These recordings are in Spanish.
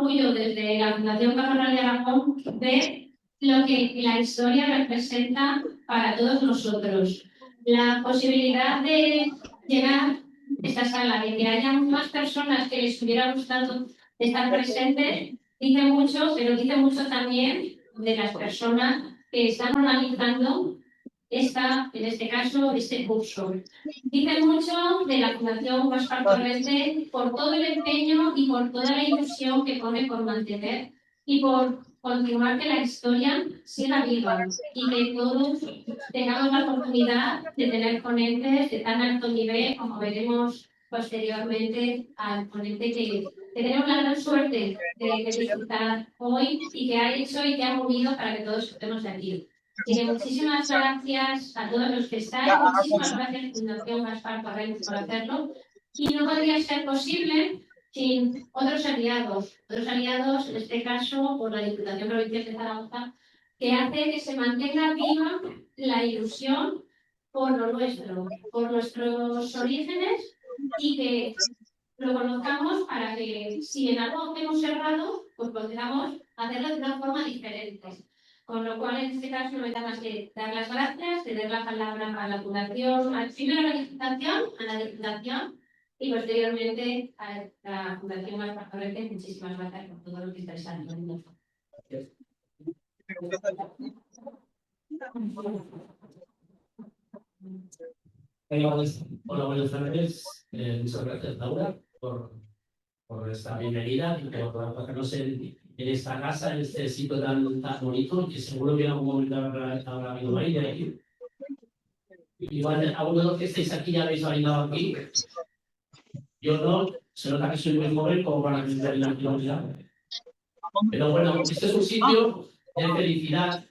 orgullo desde la Fundación Cajasol de Aragón ver lo que la historia representa para todos nosotros. La posibilidad de llenar esta sala, de que haya más personas que les hubiera gustado estar presentes, dice mucho, pero dice mucho también de las personas que están organizando en este caso, este curso. Dice mucho de la Fundación Gaspar Torrente por todo el empeño y por toda la ilusión que pone por mantener y por continuar que la historia siga viva y que todos tengamos la oportunidad de tener ponentes de tan alto nivel como veremos posteriormente al ponente que tenemos la gran suerte de disfrutar hoy y que ha hecho y que ha movido para que todos estemos aquí. Así que muchísimas gracias a todos los que estáis, muchísimas gracias Fundación Gaspar Torrente por hacerlo y no podría ser posible sin otros aliados, en este caso por la Diputación Provincial de Zaragoza, que hace que se mantenga viva la ilusión por lo nuestro, por nuestros orígenes y que lo conozcamos para que si en algo hemos errado, pues podamos hacerlo de una forma diferente. Con lo cual, en este caso, no me da más que dar las gracias, ceder la palabra a la Fundación, primero a la Diputación y posteriormente a la Fundación Gaspar Torrente. Muchísimas gracias por todo lo que estáis haciendo. Hola, buenas tardes. Muchas gracias, Laura, por esta bienvenida y por acogernos en esta casa, en este sitio tan bonito, que seguro que en algún momento habrá habido María aquí. Igual, algunos de los que estáis aquí ya habéis bailado aquí. Yo no, se nota que soy muy joven como para que me la actividad. Pero bueno, este es un sitio de felicidad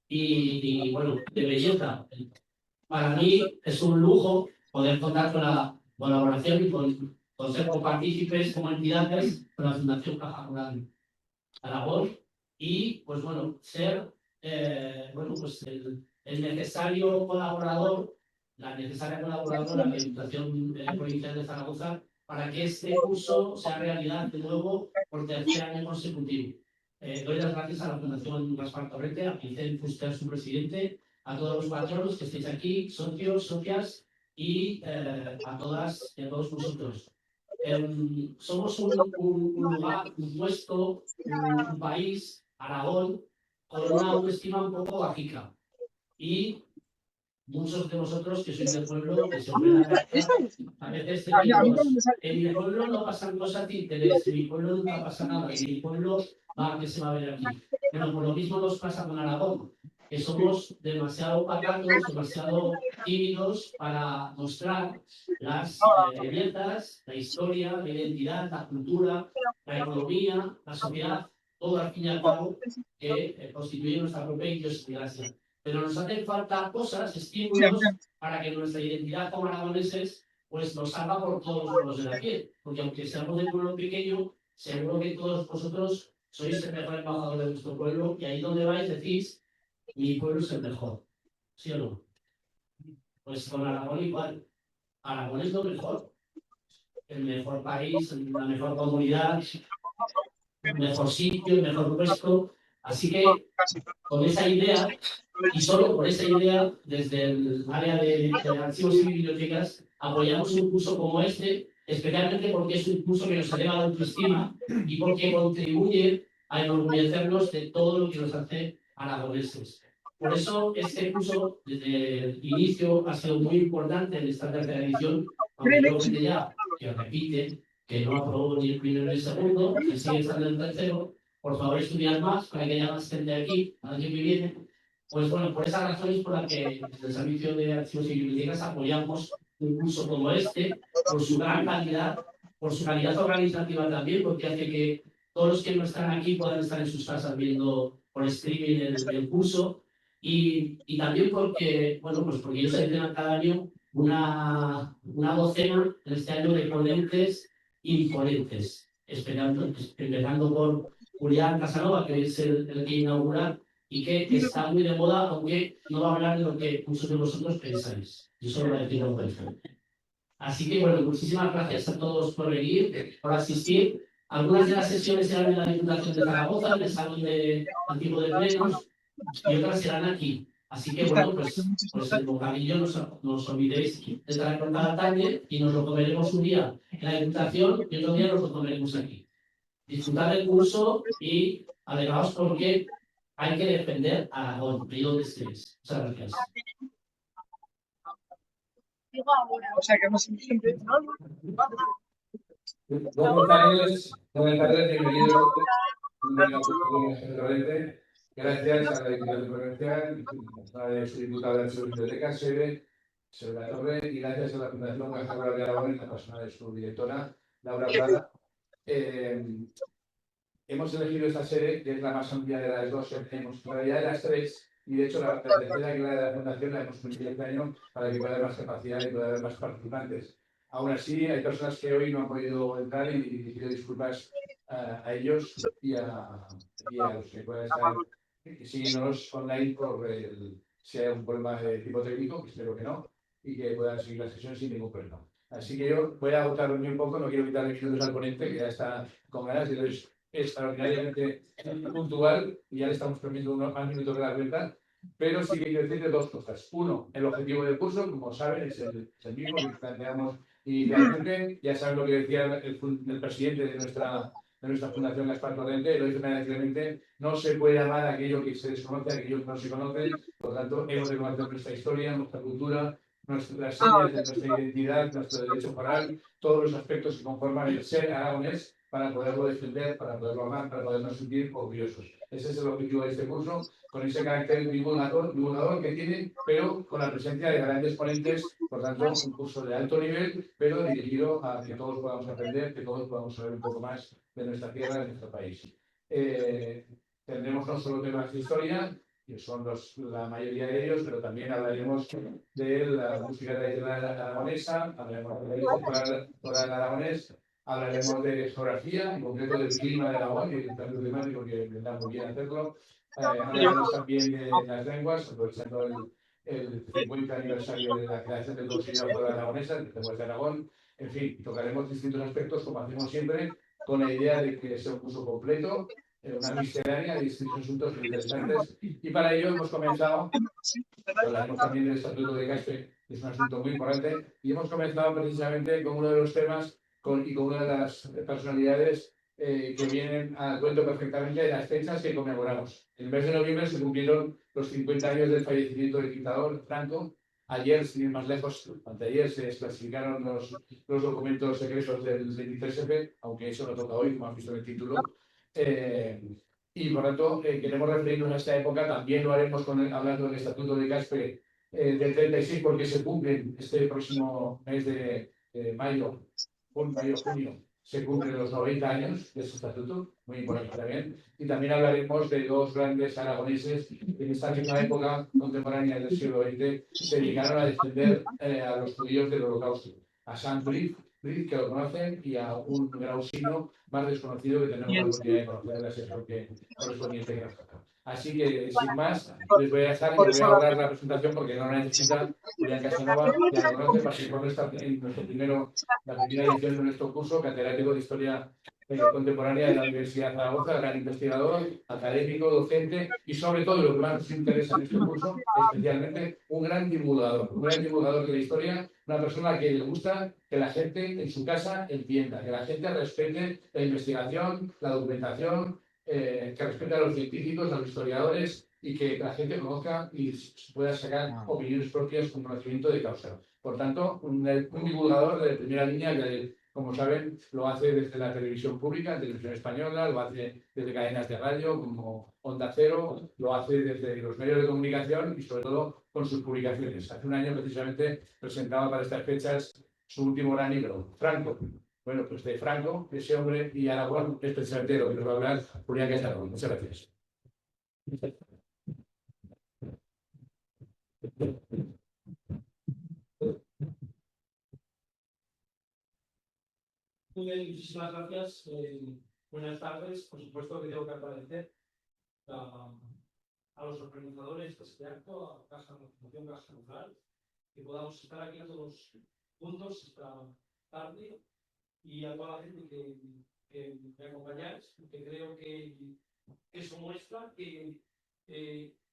y bueno, de belleza. Para mí es un lujo poder contar con la colaboración y con ser copartícipes como entidades con la Fundación Caja Rural Aragón y, pues bueno, ser bueno, pues el necesario colaborador, la necesaria colaboradora de la Diputación Provincial de Zaragoza para que este curso sea realidad de nuevo por tercer año consecutivo. Doy las gracias a la Fundación Gaspar Torrente, a Vicente Fuster, su presidente, a todos los patronos que estéis aquí, socios, socias y a todas y a todos vosotros. Somos un lugar, un puesto, un país, Aragón, con una autoestima un poco bajica. Y muchos de vosotros que sois del pueblo, que se os ve la cabeza, a veces decimos, en mi pueblo no pasan cosas títeres, en mi pueblo nunca pasa nada, en mi pueblo ¿qué se va a ver aquí? Bueno, por lo mismo nos pasa con Aragón, que somos demasiado pacatos, demasiado tímidos para mostrar las bellezas, la historia, la identidad, la cultura, la economía, la sociedad, todo al fin y al cabo que constituye nuestra propia idiosincrasia. Pero nos hacen falta cosas, estímulos, para que nuestra identidad como aragoneses pues nos salga por todos los poros de la piel. Porque aunque seamos de pueblo pequeño, seguro que todos vosotros sois el mejor embajador de vuestro pueblo y ahí donde vais decís, mi pueblo es el mejor. ¿Sí o no? Pues con Aragón igual. Aragón es lo mejor. El mejor país, la mejor comunidad, el mejor sitio, el mejor puesto. Así que con esa idea, y solo por esa idea, desde el área de archivos y bibliotecas, apoyamos un curso como este, especialmente porque es un curso que nos eleva la autoestima y porque contribuye a enorgullecernos de todo lo que nos hace aragoneses. Por eso este curso, desde el inicio, ha sido muy importante en esta tercera edición, aunque yo creo ya que repite, que no aprobó ni el primero ni el segundo, que sigue estando en el tercero. Por favor, estudiad más para que haya más gente aquí, el año que viene. Pues bueno, por esas razones por las que desde el Servicio de Archivos y Bibliotecas apoyamos un curso como este, por su gran calidad, por su calidad organizativa también, porque hace que todos los que no están aquí puedan estar en sus casas viendo por streaming el curso, y también porque, bueno, pues porque ellos seleccionan cada año una docena en este año de ponentes imponentes, empezando por Julián Casanova, que es el que inaugura y que está muy de moda, aunque no va a hablar de lo que muchos de vosotros pensáis. Yo solo voy a decir algo de esto. Así que, bueno, muchísimas gracias a todos por venir, por asistir. Algunas de las sesiones serán en la Diputación de Zaragoza, en el Salón de Antiguo de Plenos, y otras serán aquí. Así que, bueno, pues el bocadillo no os olvidéis de traer por cada tarde y nos lo comeremos un día en la Diputación y otro día nos lo comeremos aquí. Disfrutar el curso y alegraos porque hay que defender a Aragón, ahí donde estéis. Muchas gracias. O sea que no siempre. Buenas tardes, bienvenidos Gracias a la Diputación Provincial, a la exdiputada de su biblioteca, sede, sobre la torre, y gracias a la Fundación Caja Rural de Aragón, en la persona de su directora, Laura Prada. Hemos elegido esta sede, que es la más amplia de las dos, tenemos en realidad de las tres, y de hecho la tercera, que es la de la Fundación, la hemos puesto este año para que pueda haber más capacidad y pueda haber más participantes. Aún así, hay personas que hoy no han podido entrar y pido disculpas a ellos y a los que puedan estar siguiéndonos online por si hay algún problema de tipo técnico, que espero que no, y que puedan seguir la sesión sin ningún problema. Así que yo voy a agotarme un poco, no quiero quitarle minutos al ponente, que ya está con ganas, y entonces extraordinariamente puntual, y ya le estamos permitiendo unos más minutos de la cuenta, pero sí que quiero decirle dos cosas. Uno, el objetivo del curso, como saben, es el mismo que planteamos inicialmente. Ya saben lo que decía el presidente de nuestra Fundación Gaspar Torrente, lo dice claramente, no se puede amar aquello que se desconoce, aquello que no se conoce. Por lo tanto, hemos de conocer nuestra historia, nuestra cultura, nuestras señas de nuestra identidad, nuestro derecho foral, todos los aspectos que conforman el ser aragonés, para poderlo defender, para poderlo amar, para podernos sentir orgullosos. Ese es el objetivo de este curso, con ese carácter divulgador que tiene, pero con la presencia de grandes ponentes. Por tanto, un curso de alto nivel, pero dirigido a que todos podamos aprender, que todos podamos saber un poco más de nuestra tierra, de nuestro país. Tendremos no solo temas de historia, que son la mayoría de ellos, pero también hablaremos de la música tradicional aragonesa, hablaremos del oral aragonés, hablaremos de geografía, en concreto del clima de Aragón y del cambio climático, que vendrá muy bien hacerlo. Hablaremos también de las lenguas, aprovechando el 50 aniversario de la creación del Consejo de la Aragonesa, de Lenguas de Aragón. En fin, tocaremos distintos aspectos, como hacemos siempre, con la idea de que sea un curso completo, una miscelánea de distintos asuntos interesantes. Y para ello hemos comenzado, hablaremos también del Estatuto de Caspe, que es un asunto muy importante, y hemos comenzado precisamente con uno de los temas y con una de las personalidades que vienen al cuento perfectamente de las fechas que conmemoramos. En el mes de noviembre se cumplieron los 50 años del fallecimiento del dictador Franco. Ayer, sin ir más lejos, anteayer se desclasificaron los documentos secretos del 23F, aunque eso no toca hoy, como han visto en el título. Y por tanto, queremos referirnos a esta época. También lo haremos hablando del Estatuto de Caspe del 36, porque se cumplen este próximo mes de mayo, junio, se cumplen los 90 años de ese estatuto, muy importante también. Y también hablaremos de dos grandes aragoneses que en esta misma época contemporánea del siglo XX se dedicaron a defender a los judíos del Holocausto. A Sant Briz, que lo conocen, y a un grausino más desconocido que tenemos la oportunidad de conocer el asesor correspondiente que nos toca. Así que, sin más, les voy a dejar y les voy a ahorrar la presentación porque no la necesita Julián Casanova, ya lo conoce, participó en la primera edición de nuestro curso, catedrático de Historia Contemporánea de la Universidad de Zaragoza, gran investigador, académico, docente y, sobre todo, lo que más nos interesa en este curso, especialmente, un gran divulgador de la historia, una persona que le gusta que la gente en su casa entienda, que la gente respete la investigación, la documentación, que respete a los científicos, a los historiadores, y que la gente conozca y pueda sacar opiniones propias con conocimiento de causa. Por tanto, un divulgador de primera línea que, como saben, lo hace desde la televisión pública, televisión española, lo hace desde cadenas de radio como Onda Cero, lo hace desde los medios de comunicación y, sobre todo, con sus publicaciones. Hace un año, precisamente, presentaba para estas fechas su último gran libro, Franco. Bueno, pues de Franco, ese hombre, y Aragón, es precisamente lo que nos va a hablar Julián Casanova. Muchas gracias. Muy bien, muchísimas gracias. Buenas tardes. Por supuesto que tengo que agradecer a los organizadores de este acto, a la Fundación Caja Rural, que podamos estar aquí todos juntos esta tarde, y a toda la gente que me acompañáis, porque creo que eso muestra que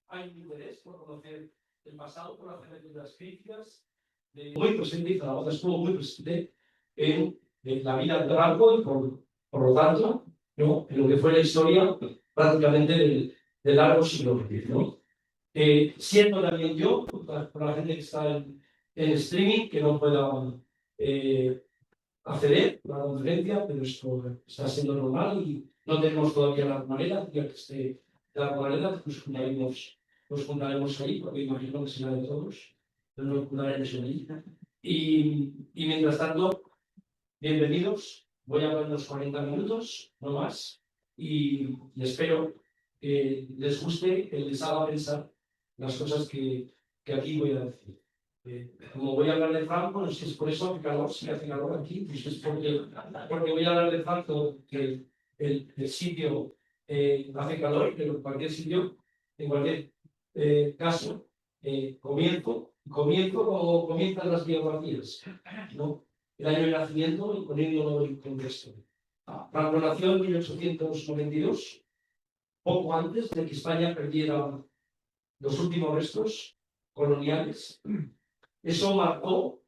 hay un interés por conocer el pasado, por hacer lecturas críticas. Muy presente, Zaragoza estuvo muy presente en la vida de Franco y por lo tanto, ¿no?, en lo que fue la historia prácticamente del largo siglo XX, ¿no? Siento también yo, por la gente que está en streaming, que no pueda acceder a la conferencia, pero esto está siendo normal y no tenemos todavía la manera, ya que esté la manera, nos juntaremos ahí, porque imagino que será de todos, pero nos juntaremos ahí. Y mientras tanto, bienvenidos, voy a hablar unos 40 minutos, no más, y espero que les guste, que les haga pensar las cosas que aquí voy a decir. Como voy a hablar de Franco, no sé si es por eso que calor, si hace calor aquí, pues es porque voy a hablar de Franco, que el sitio hace calor, pero en cualquier sitio, en cualquier caso, comienzo como comienzan las biografías, ¿no? El año de nacimiento y poniéndolo en contexto. Franco nació en 1892, poco antes de que España perdiera los últimos restos coloniales. Eso marcó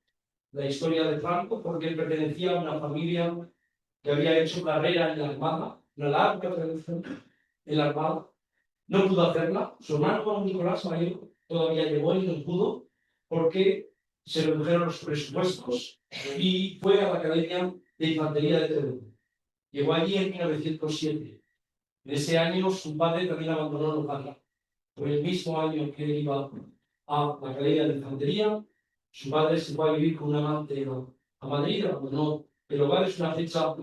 la historia de Franco porque él pertenecía a una familia que había hecho carrera en la Armada, una larga tradición en la Armada. No pudo hacerla. Su hermano Nicolás Mayor todavía llegó y no pudo porque se redujeron los presupuestos y fue a la Academia de Infantería de Teruel. Llegó allí en 1907. En ese año su padre también abandonó Nogara. Fue el mismo año que él iba a la Academia de Infantería. Su padre se fue a vivir con un amante a Madrid, abandonó el hogar. Es una fecha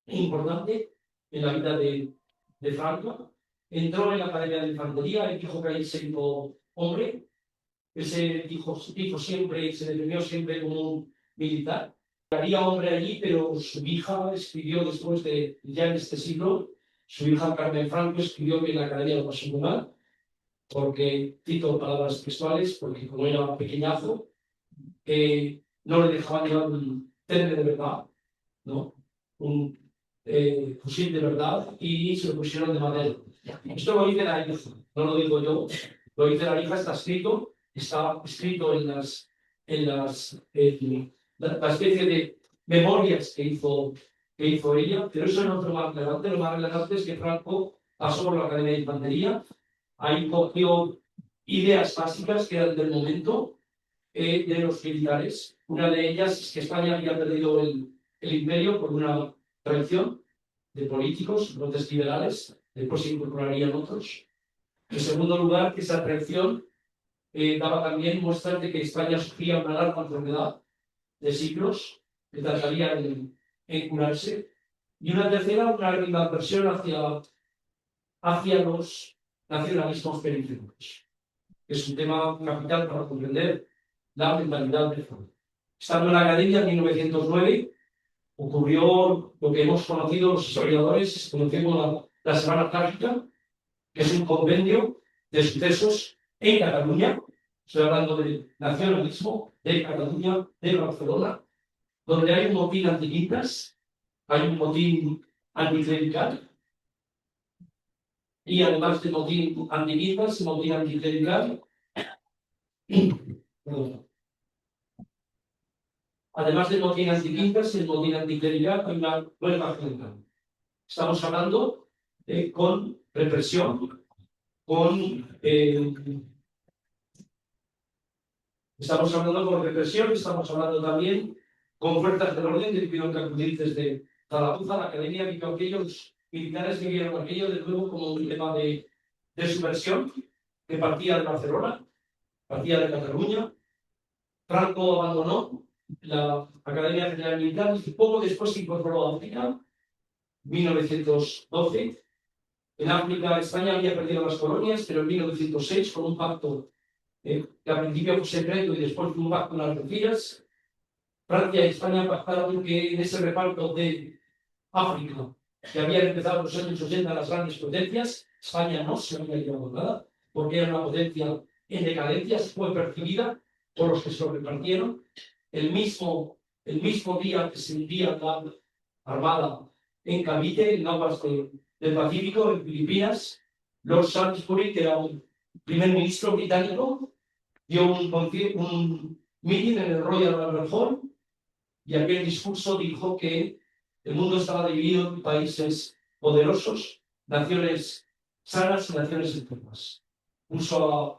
importante en la vida de Franco. Entró en la Academia de Infantería, él dijo que ahí se hizo hombre. Él se dijo siempre, se definió siempre como un militar. Haría hombre allí, pero su hija escribió después de, ya en este siglo, su hija Carmen Franco escribió que en la Academia lo pasó muy mal, porque, cito palabras textuales, porque como era pequeñazo, no le dejaban llevar un tren de verdad, ¿no?, un fusil de verdad, y se lo pusieron de madera. Esto lo dice la hija, no lo digo yo, lo dice la hija, está escrito en la especie de memorias que hizo ella, pero eso no es lo más relevante. Lo más relevante es que Franco pasó por la Academia de Infantería, ahí cogió ideas básicas que eran del momento de los militares. Una de ellas es que España había perdido el imperio por una traición de políticos, brotes liberales, después se incorporarían otros. En segundo lugar, que esa traición daba también muestras de que España sufría una larga enfermedad de siglos que tardaría en curarse. Y una tercera, una animadversión hacia los nacionalismos periféricos, que es un tema capital para comprender la mentalidad de Franco. Estando en la Academia en 1909, ocurrió lo que hemos conocido los historiadores, conocemos la Semana Trágica, que es un compendio de sucesos en Cataluña. Estoy hablando del nacionalismo de Cataluña, de Barcelona, donde hay un motín antiquitas, hay un motín anticlerical, y además de motín antiquitas, motín anticlerical, además del motín antiquitas y el motín anticlerical, hay una huelga general. Estamos hablando con represión, estamos hablando con represión, estamos hablando también con fuerzas del orden que tuvieron que acudir desde Zaragoza. La Academia vio aquellos militares que vieron aquello de nuevo como un tema de subversión que partía de Barcelona, partía de Cataluña. Franco abandonó la Academia General Militar y poco después se incorporó a África, 1912. En África, España había perdido las colonias, pero en 1906, con un pacto que al principio fue secreto y después fue un pacto en las Algeciras, Francia y España pactaron que en ese reparto de África, que habían empezado en los años 80 las grandes potencias, España no se había llevado nada, porque era una potencia en decadencia, fue percibida por los que se lo repartieron. El mismo día que se hundía la Armada en Cavite, en aguas del Pacífico, en Filipinas. Lord Salisbury, que era un primer ministro británico, dio un meeting en el Royal Albert Hall y aquel discurso dijo que el mundo estaba dividido en países poderosos, naciones sanas y naciones enfermas. Puso a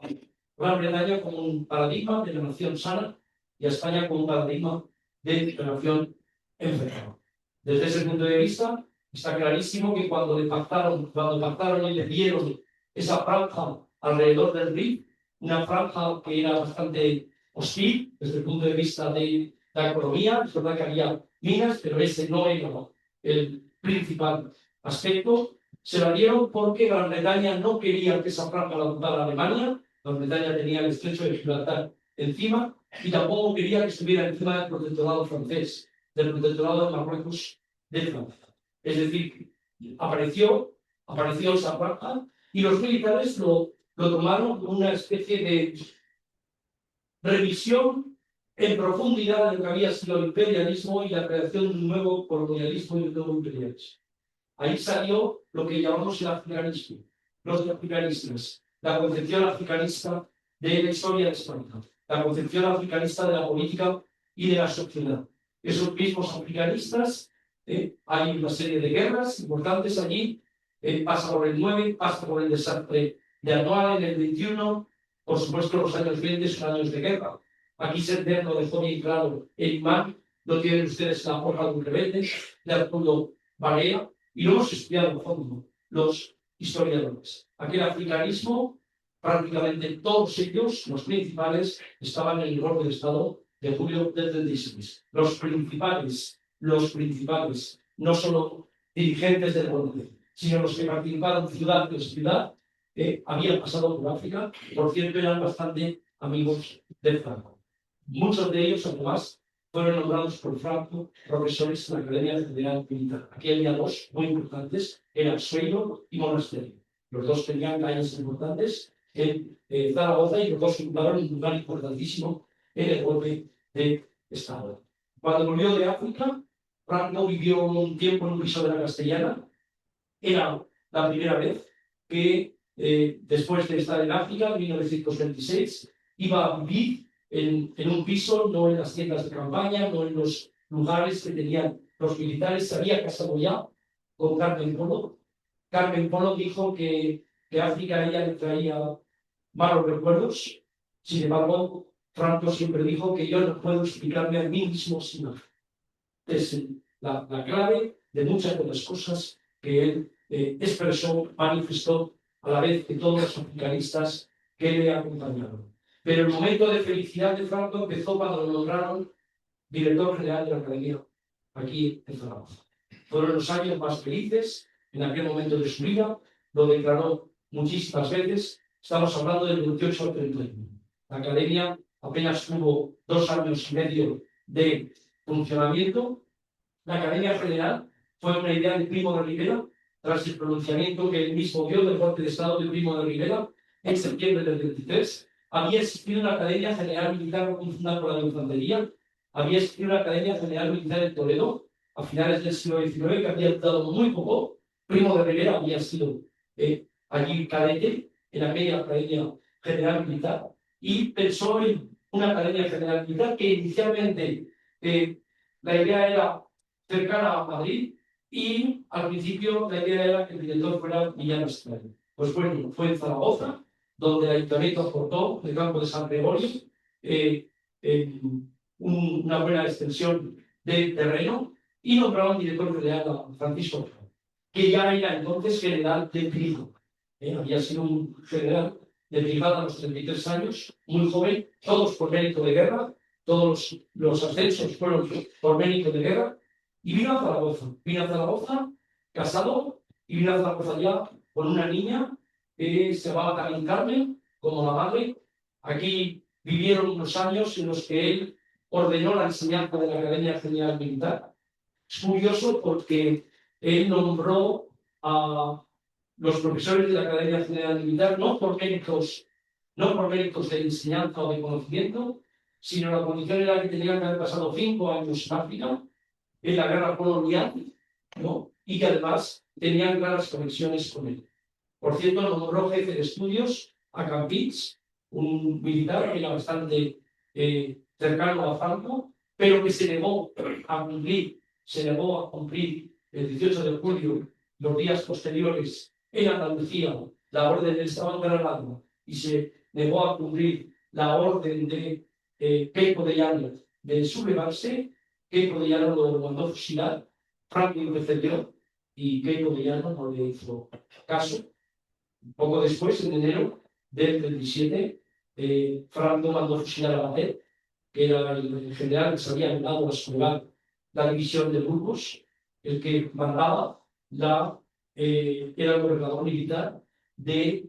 Gran Bretaña como un paradigma de la nación sana y a España como un paradigma de la nación enferma. Desde ese punto de vista, está clarísimo que cuando pactaron y le dieron esa franja alrededor del Rif, una franja que era bastante hostil desde el punto de vista de la economía, es verdad que había minas, pero ese no era el principal aspecto, se la dieron porque Gran Bretaña no quería que esa franja la ocupara Alemania. Gran Bretaña tenía el estrecho de Gibraltar encima y tampoco quería que estuviera encima del protectorado francés, del protectorado de Marruecos de Francia. Es decir, apareció esa franja y los militares lo tomaron como una especie de revisión en profundidad de lo que había sido el imperialismo y la creación de un nuevo colonialismo y un nuevo imperialismo. Ahí salió lo que llamamos el africanismo, los africanistas, la concepción africanista de la historia de España, la concepción africanista de la política y de la sociedad. Esos mismos africanistas, hay una serie de guerras importantes allí, pasa por el 9, pasa por el desastre de Anual en el 21, por supuesto los años 20 son años de guerra. Aquí Sender lo dejó bien claro el imán, lo tienen ustedes en la forja de un rebelde, de Arturo Barea, y lo hemos estudiado a fondo los historiadores. Aquel africanismo, prácticamente todos ellos, los principales, estaban en el golpe de Estado de julio del 36. Los principales, no solo dirigentes del golpe, sino los que participaron ciudad tras ciudad, habían pasado por África, por cierto, eran bastante amigos de Franco. Muchos de ellos, además, fueron nombrados por Franco profesores en la Academia General Militar. Aquí había dos muy importantes, eran Sueiro y Monasterio. Los dos tenían calles importantes en Zaragoza y los dos ocuparon un lugar importantísimo en el golpe de Estado. Cuando volvió de África, Franco vivió un tiempo en un piso de la Castellana. Era la primera vez que, después de estar en África, en 1926, iba a vivir en un piso, no en las tiendas de campaña, no en los lugares que tenían los militares. Se había casado ya con Carmen Polo. Carmen Polo dijo que África a ella le traía malos recuerdos. Sin embargo, Franco siempre dijo que yo no puedo explicarme a mí mismo sin África. Es la clave de muchas de las cosas que él expresó, manifestó, a la vez que todos los africanistas que le acompañaron. Pero el momento de felicidad de Franco empezó cuando lo nombraron director general de la Academia aquí en Zaragoza. Fueron los años más felices en aquel momento de su vida, lo declaró muchísimas veces. Estamos hablando del 28 al 31. La Academia apenas tuvo 2 años y medio de funcionamiento. La Academia General fue una idea de Primo de Rivera, tras el pronunciamiento que él mismo dio del golpe de Estado de Primo de Rivera en septiembre del 23. Había existido una Academia General Militar fundada por la Infantería, había existido una Academia General Militar en Toledo a finales del siglo XIX, que había dado muy poco. Primo de Rivera había sido allí cadete en aquella Academia General Militar y pensó en una Academia General Militar que inicialmente la idea era cercana a Madrid y al principio la idea era que el director fuera Millán Astral. Pues bueno, fue en Zaragoza, donde el ayuntamiento aportó el campo de San Gregorio, una buena extensión de terreno, y nombraron director general a Francisco, que ya era entonces general de Brigada. Había sido un general de Brigada a los 33 años, muy joven, todos por mérito de guerra, todos los ascensos fueron por mérito de guerra, y vino a Zaragoza, casado, y vino a Zaragoza ya con una niña que se llamaba Carmen Carmen, como la madre. Aquí vivieron unos años en los que él ordenó la enseñanza de la Academia General Militar. Es curioso porque él nombró a los profesores de la Academia General Militar no por méritos de enseñanza o de conocimiento, sino la condición era que tenían que haber pasado 5 años en África, en la guerra colonial, ¿no? y que además tenían claras conexiones con él. Por cierto, nombró jefe de estudios a Campins, un militar que era bastante cercano a Franco, pero que se negó a cumplir el 18 de julio, los días posteriores, en Andalucía, la orden del Estado de Granada, y se negó a cumplir la orden de Queipo de Llano de sublevarse. Queipo de Llano lo mandó fusilar, Franco intercedió y Queipo de Llano no le hizo caso. Poco después, en enero del 37, Franco mandó fusilar a Batet, que era el general que se había mandado a sublevar la división de Burgos, el que mandaba era el gobernador militar de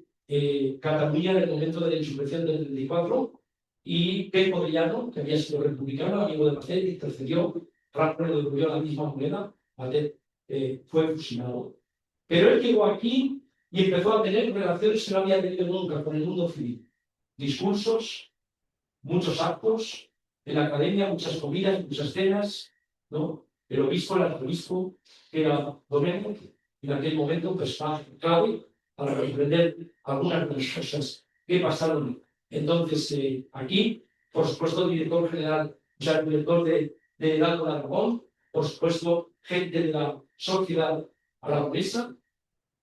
Cataluña en el momento de la insurrección del 34, y Queipo de Llano, que había sido republicano, amigo de Batet, intercedió. Franco le devolvió la misma moneda, Batet fue fusilado. Pero él llegó aquí y empezó a tener relaciones que no había tenido nunca con el mundo civil. Discursos, muchos actos, en la academia, muchas comidas, muchas cenas, ¿no? El obispo, el arzobispo, que era Domènech, en aquel momento un personaje clave para comprender algunas de las cosas que pasaron. Entonces, aquí, por supuesto, el director general, o sea, el director de Heraldo de Aragón, por supuesto, gente de la sociedad aragonesa,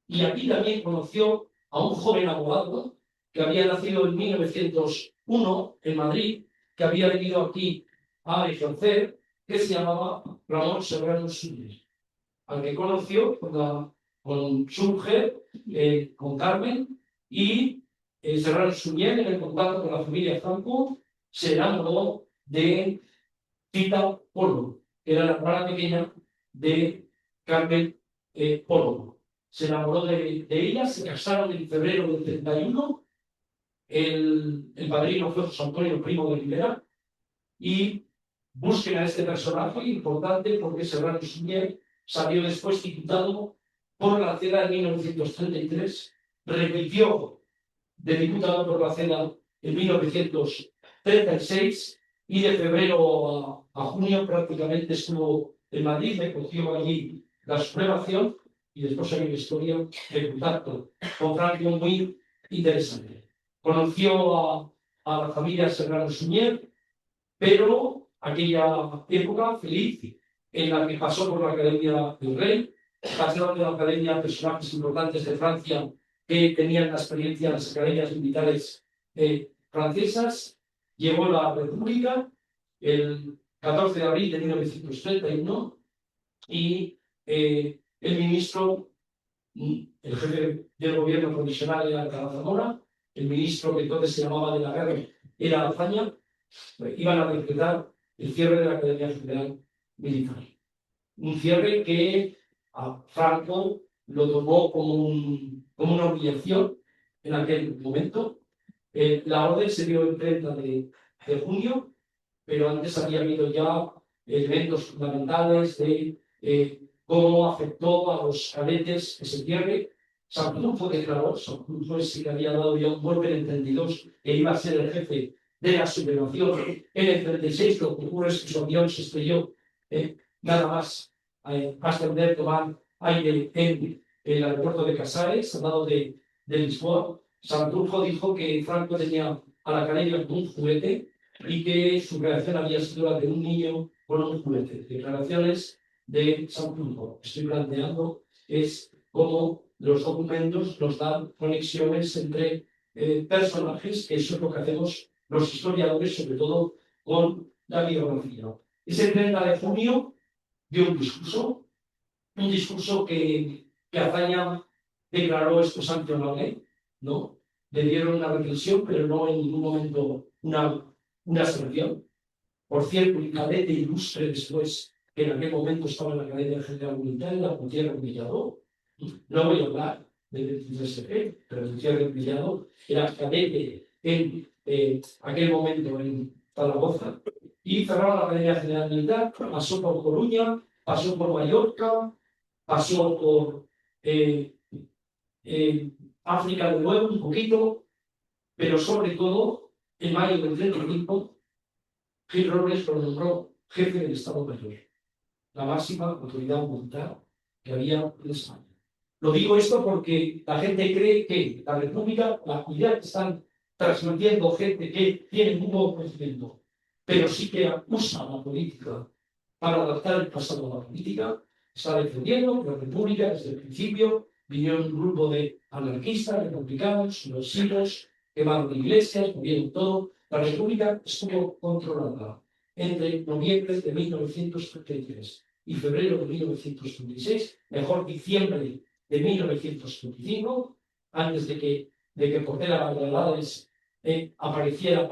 y aquí también conoció a un joven abogado que había nacido en 1901 en Madrid, que había venido aquí a ejercer, que se llamaba Ramón Serrano Suñer, al que conoció con su mujer, con Carmen, y Serrano Suñer, en el contacto con la familia Franco, se enamoró de Tita Polvo, que era la hermana pequeña de Carmen Polvo. Se enamoró de ella, se casaron en febrero del 31. El padrino fue José Antonio Primo de Rivera, y busquen a este personaje importante porque Serrano Suñer salió después diputado por la CEDA en 1933, repitió de diputado por la CEDA en 1936, y de febrero a junio prácticamente estuvo en Madrid, recogió allí la sublevación, y después hay una historia de contacto con Franco muy interesante. Conoció a la familia Serrano Suñer, pero aquella época feliz en la que pasó por la Academia del Rey, pasaron de la Academia personajes importantes de Francia que tenían la experiencia en las academias militares francesas. Llegó la República el 14 de abril de 1931, y el ministro, el jefe del gobierno provisional era Alcalá Zamora, el ministro que entonces se llamaba de la Guerra era Azaña. Iban a decretar el cierre de la Academia General Militar. Un cierre que a Franco lo tomó como una humillación en aquel momento. La orden se dio el 30 de junio, pero antes había habido ya elementos fundamentales de cómo afectó a los cadetes ese cierre. Sanjurjo declaró, Sanjurjo es el que había dado ya un golpe en el 32 e iba a ser el jefe de la sublevación. En el 36 lo que ocurre es que su avión se estrelló nada más ascender, tomar aire en el aeropuerto de Casares, al lado de Lisboa. Sanjurjo dijo que Franco tenía a la academia como un juguete y que su creación había sido la de un niño con un juguete. Declaraciones de Sanjurjo. Estoy planteando es cómo los documentos nos dan conexiones entre personajes, que eso es lo que hacemos los historiadores, sobre todo con la biografía. Ese 30 de junio dio un discurso que Azaña declaró esposante honorable, ¿no? Le dieron una reflexión, pero no en ningún momento una sanción. Por cierto, un cadete ilustre después, que en aquel momento estaba en la Academia General Militar, la Gutiérrez Villador. No voy a hablar de 23G, pero Gutiérrez Villador era cadete en aquel momento en Zaragoza, y cerraba la Academia General Militar, pasó por Coruña, pasó por Mallorca, pasó por África de nuevo un poquito, pero sobre todo en mayo del 35 Gil Robles lo nombró jefe del Estado Mayor, la máxima autoridad militar que había en España. Lo digo esto porque la gente cree que la República, la idea que están transmitiendo gente que tiene un nuevo conocimiento, pero sí que usa la política para adaptar el pasado a la política, está defendiendo que la República desde el principio vinieron un grupo de anarquistas, republicanos, los siglos, quemaron iglesias, movieron todo. La República estuvo controlada entre noviembre de 1933 y febrero de 1936, mejor diciembre de 1935, antes de que Portela Valladares apareciera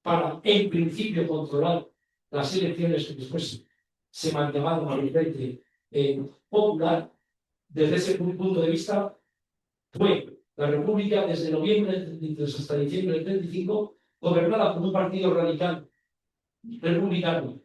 para, en principio, controlar las elecciones que después se mantenían al frente popular. Desde ese punto de vista, fue la República desde noviembre del 33 hasta diciembre del 35 gobernada por un partido radical republicano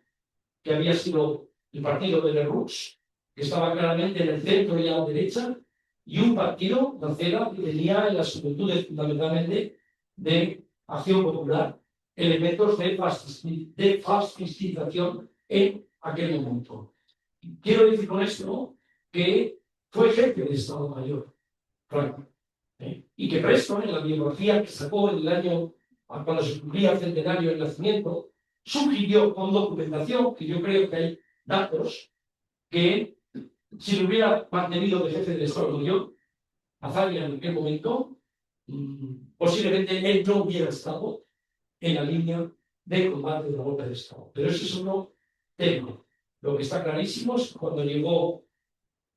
que había sido el partido de Lerroux, que estaba claramente en el centro y a la derecha, y un partido, la CELA, que tenía en las juventudes fundamentalmente de Acción Popular elementos de fascistización en aquel momento. Quiero decir con esto que fue jefe de Estado Mayor, Franco, y que Preston, en la biografía que sacó en el año cuando se cumplía el centenario del nacimiento, sugirió con documentación, que yo creo que hay datos, que si lo hubiera mantenido de jefe de Estado Mayor, Azaña en aquel momento, posiblemente él no hubiera estado en la línea de combate de la golpe de Estado. Pero eso es otro tema. Lo que está clarísimo es que cuando llegó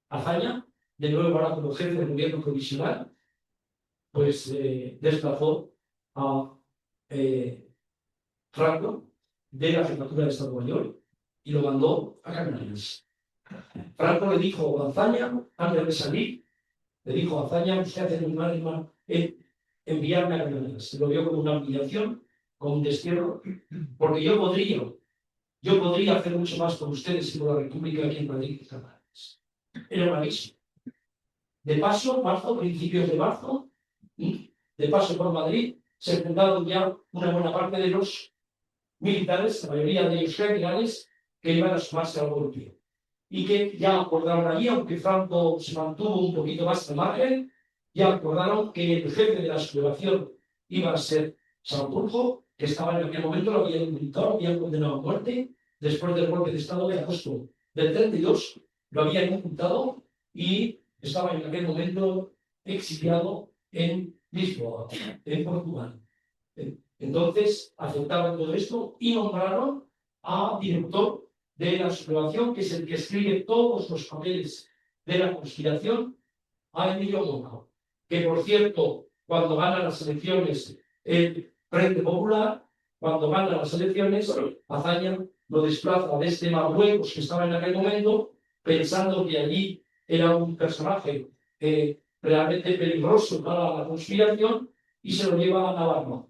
Azaña, de nuevo ahora como jefe del gobierno provisional, pues desplazó a Franco de la jefatura de Estado Mayor y lo mandó a Canarias. Franco le dijo a Azaña, antes de salir, le dijo a Azaña, usted hace muy mal en enviarme a Canarias. Se lo vio como una humillación, como un destierro, porque yo podría hacer mucho más por ustedes y por la República aquí en Madrid y Canarias. Era un aviso. De paso, principios de marzo, de paso por Madrid, se fundaron ya una buena parte de los militares, la mayoría de ellos generales, que iban a sumarse al golpe. Y que ya acordaron allí, aunque Franco se mantuvo un poquito más al margen, ya acordaron que el jefe de la sublevación iba a ser Sanjurjo, que estaba en aquel momento, lo habían indultado, lo habían condenado a muerte, después del golpe de Estado de agosto del 32, lo habían indultado y estaba en aquel momento exiliado en Lisboa, en Portugal. Entonces, aceptaron todo esto y nombraron a director de la sublevación, que es el que escribe todos los papeles de la conspiración, a Emilio Monaco, que por cierto, cuando gana las elecciones el Frente Popular, cuando gana las elecciones, Azaña lo desplaza desde Marruecos, que estaba en aquel momento, pensando que allí era un personaje realmente peligroso para la conspiración, y se lo lleva a Navarra.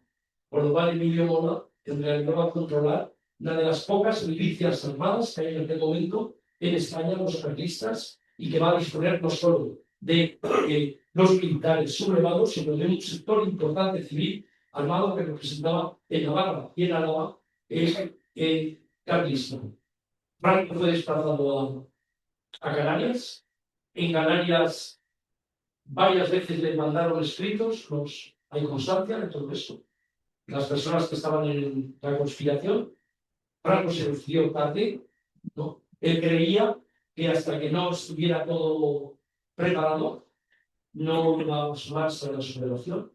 Por lo cual Emilio Mona en realidad va a controlar una de las pocas milicias armadas que hay en aquel momento en España, los carlistas, y que va a disponer no solo de los militares sublevados, sino de un sector importante civil armado que representaba en Navarra y en Álava el carlista. Franco fue desplazado a Canarias. En Canarias varias veces le mandaron escritos, hay constancia de todo esto. Las personas que estaban en la conspiración, Franco se recibió tarde, ¿no? Él creía que hasta que no estuviera todo preparado, no iba a sumarse a la sublevación.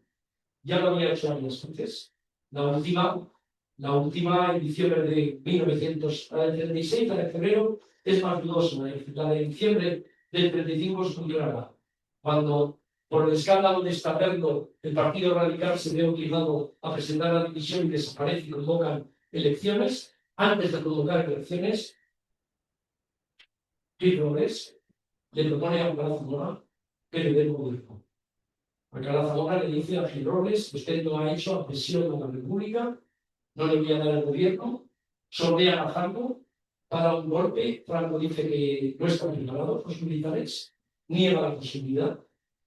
Ya lo había hecho varias veces. La última en diciembre de 1936, la de febrero, es más dudosa. La de diciembre del 35 es muy rara. Cuando, por el escándalo de Staperno, el Partido Radical se ve obligado a presentar la división y desaparece y convocan elecciones. Antes de convocar elecciones, Flores le propone a Alcalá Zamora que le dé el gobierno. Alcalá Zamora le dice a Gil Robles: usted no ha hecho adhesión a la República, no le voy a dar el gobierno, sortean a Franco para un golpe. Franco dice que no están preparados los militares, niega la posibilidad,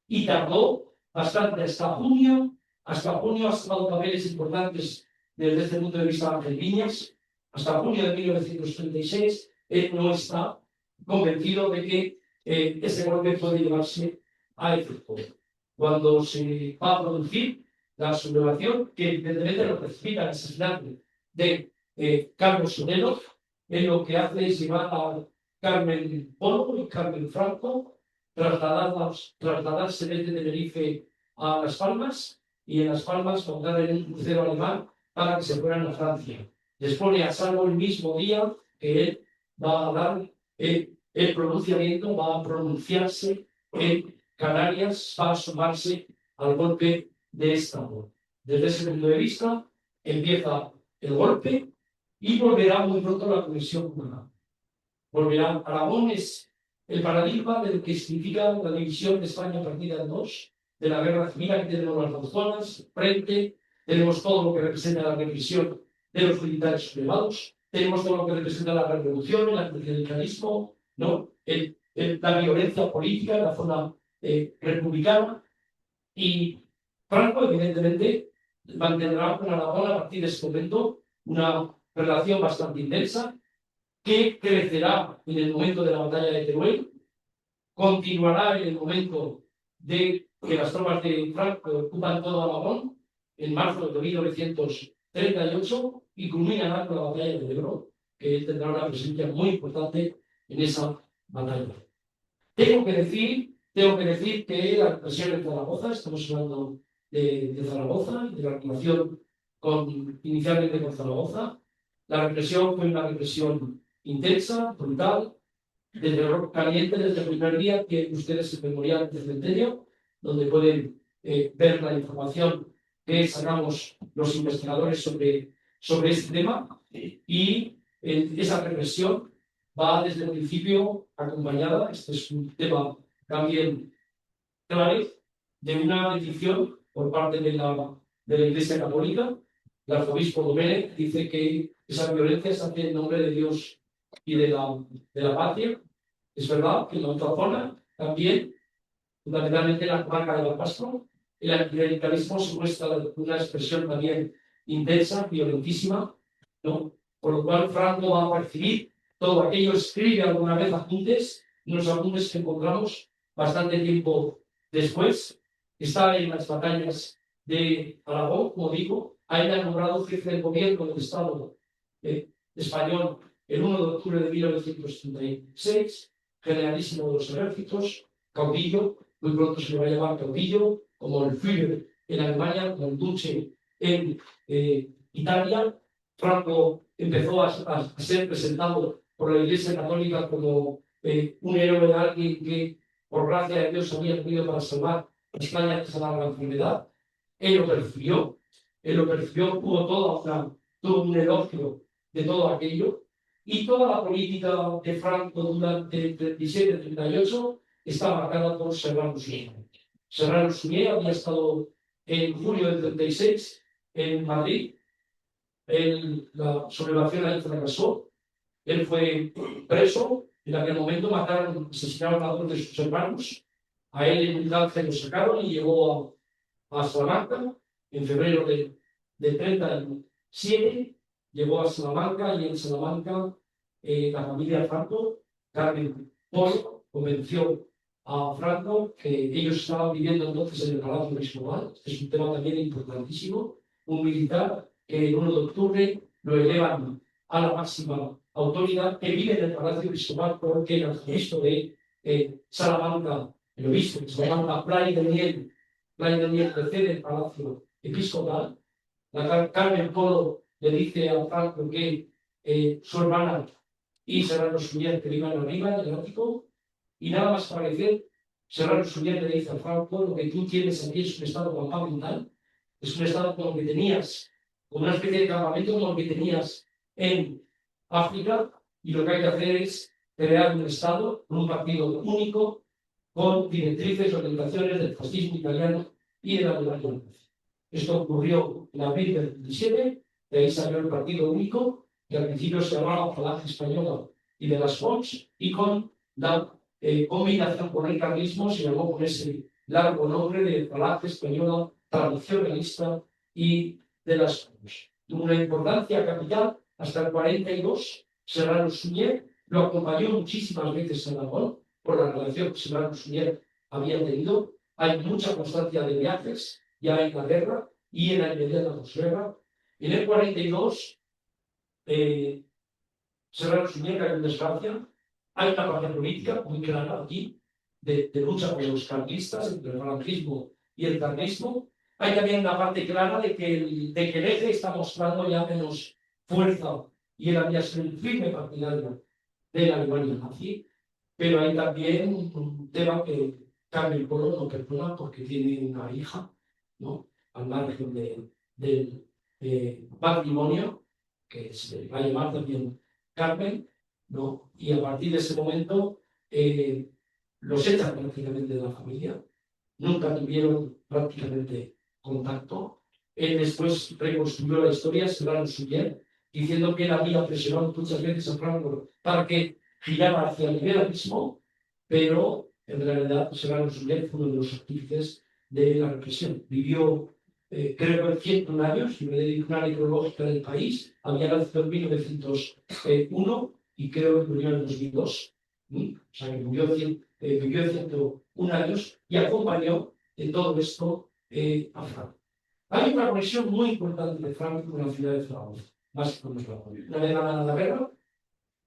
y tardó bastante hasta junio. Hasta junio ha tomado papeles importantes desde este punto de vista de Ángel Viñas. Hasta junio de 1936 él no está convencido de que ese golpe puede llevarse a efecto. Cuando se va a producir la sublevación, que evidentemente lo precipita el asesinato de Carlos Soneros, lo que hace es llevar a Carmen Polo y Carmen Franco, trasladarse desde Tenerife a Las Palmas, y en Las Palmas montar en un crucero alemán para que se fueran a Francia. Les pone a salvo el mismo día que él va a dar el pronunciamiento, va a pronunciarse en Canarias, va a sumarse al golpe de Estado. Desde ese punto de vista, empieza el golpe y volverá muy pronto la Comisión Cubana. Volverá. Aragón es el paradigma de lo que significa la división de España partida en dos, de la guerra civil. Aquí tenemos las dos zonas, frente, tenemos todo lo que representa la represión de los militares sublevados, tenemos todo lo que representa la revolución, el anticlericalismo, ¿no? La violencia política, la zona republicana, y Franco, evidentemente, mantendrá con Aragón a partir de ese momento una relación bastante intensa, que crecerá en el momento de la batalla de Teruel, continuará en el momento de que las tropas de Franco ocupan todo Aragón, en marzo de 1938, y culminará con la batalla de Ebro, que él tendrá una presencia muy importante en esa batalla. Tengo que decir que la represión en Zaragoza, estamos hablando de Zaragoza y de la relación inicialmente con Zaragoza, la represión fue una represión intensa, brutal, de terror caliente desde el primer día, que ustedes se memorial del cementerio, donde pueden ver la información que sacamos los investigadores sobre este tema, y esa represión va desde el principio acompañada, este es un tema también clave, de una decisión por parte de la Iglesia Católica. El arzobispo Domènech dice que esa violencia se hace en nombre de Dios y de la patria. Es verdad que en la otra zona también, fundamentalmente en la comarca de Barbastro, el anticlericalismo se muestra una expresión también intensa, violentísima, ¿no? Por lo cual Franco va a percibir todo aquello. Escribe alguna vez apuntes, unos apuntes que encontramos bastante tiempo después. Está en las batallas de Aragón, como digo. A él ha nombrado jefe del gobierno del Estado español el 1 de octubre de 1936, generalísimo de los ejércitos, caudillo. Muy pronto se le va a llamar caudillo, como el Führer en Alemania, como el Duce en Italia. Franco empezó a ser presentado por la Iglesia Católica como un héroe, de alguien que, por gracia de Dios, había venido para salvar a España de esa larga enfermedad. Él lo percibió, tuvo un elogio de todo aquello, y toda la política de Franco durante el 37-38 está marcada por Serrano Suñé. Serrano Suñé había estado en julio del 36 en Madrid. La sublevación ahí fracasó. Él fue preso. En aquel momento asesinaron a dos de sus hermanos. A él en un cáncer lo sacaron y llegó a Salamanca en febrero del 37. Llegó a Salamanca, y en Salamanca la familia Franco, Carmen Polo, convenció a Franco que ellos estaban viviendo entonces en el Palacio Episcopal. Es un tema también importantísimo. Un militar que el 1 de octubre lo elevan a la máxima autoridad, que vive en el Palacio Episcopal porque el arzobispo de Salamanca, el obispo de Salamanca, Play de Miel precede el Palacio Episcopal. La Carmen Polo le dice a Franco que su hermana y Serrano Suñé que vivan arriba en el ático, y nada más parecer, Serrano Suñé le dice a Franco: lo que tú tienes aquí es un estado campamental, es un estado como el que tenías, como una especie de campamento como el que tenías en África, y lo que hay que hacer es crear un estado con un partido único, con directrices y orientaciones del fascismo italiano y de la democracia. Esto ocurrió en abril del 27, de ahí salió el partido único, que al principio se llamaba Falange Española y de las Fonts, y con la combinación con el carlismo se llamó con ese largo nombre de Falange Española Tradicionalista y de las Fonts. Tuvo una importancia capital hasta el 42. Serrano Suñé lo acompañó muchísimas veces en Aragón, por la relación que Serrano Suñer había tenido. Hay mucha constancia de viajes ya en la guerra y en la inmediata posguerra. En el 42, Serrano Suñer cayó en desgracia. Hay una parte política muy clara aquí de lucha por los carlistas, entre el franquismo y el carlismo. Hay también una parte clara de que el eje está mostrando ya menos fuerza y él había sido un firme partidario de la Alemania nazi, pero hay también un tema que Carmen Polo no perdona porque tiene una hija, ¿no? Al margen del matrimonio, que se va a llamar también Carmen, ¿no? Y a partir de ese momento los echan prácticamente de la familia, nunca tuvieron prácticamente contacto. Él después reconstruyó la historia, Serrano Suñer, diciendo que él había presionado muchas veces a Franco para que girara hacia el liberalismo, pero en realidad Serrano Suñer fue uno de los artífices de la represión. Vivió, creo que 101 años, y me dedico a una necrológica del país, había nacido en 1901 y creo que murió en 2002. O sea que vivió 101 años y acompañó en todo esto a Franco. Hay una conexión muy importante de Franco con la ciudad de Zaragoza, más que con una vez ganada la guerra,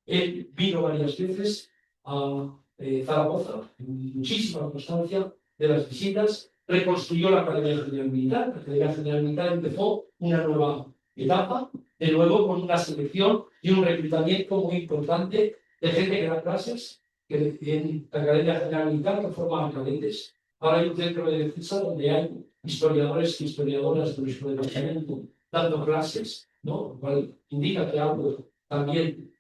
él vino varias veces a Zaragoza, en muchísima constancia de las visitas, reconstruyó la Academia General Militar. La Academia General Militar empezó una nueva etapa, de nuevo con una selección y un reclutamiento muy importante de gente que da clases, que en la Academia General Militar que forman cadetes. Ahora hay un centro de defensa donde hay historiadores y historiadoras de nuestro departamento dando clases, ¿no? Lo cual indica que algo también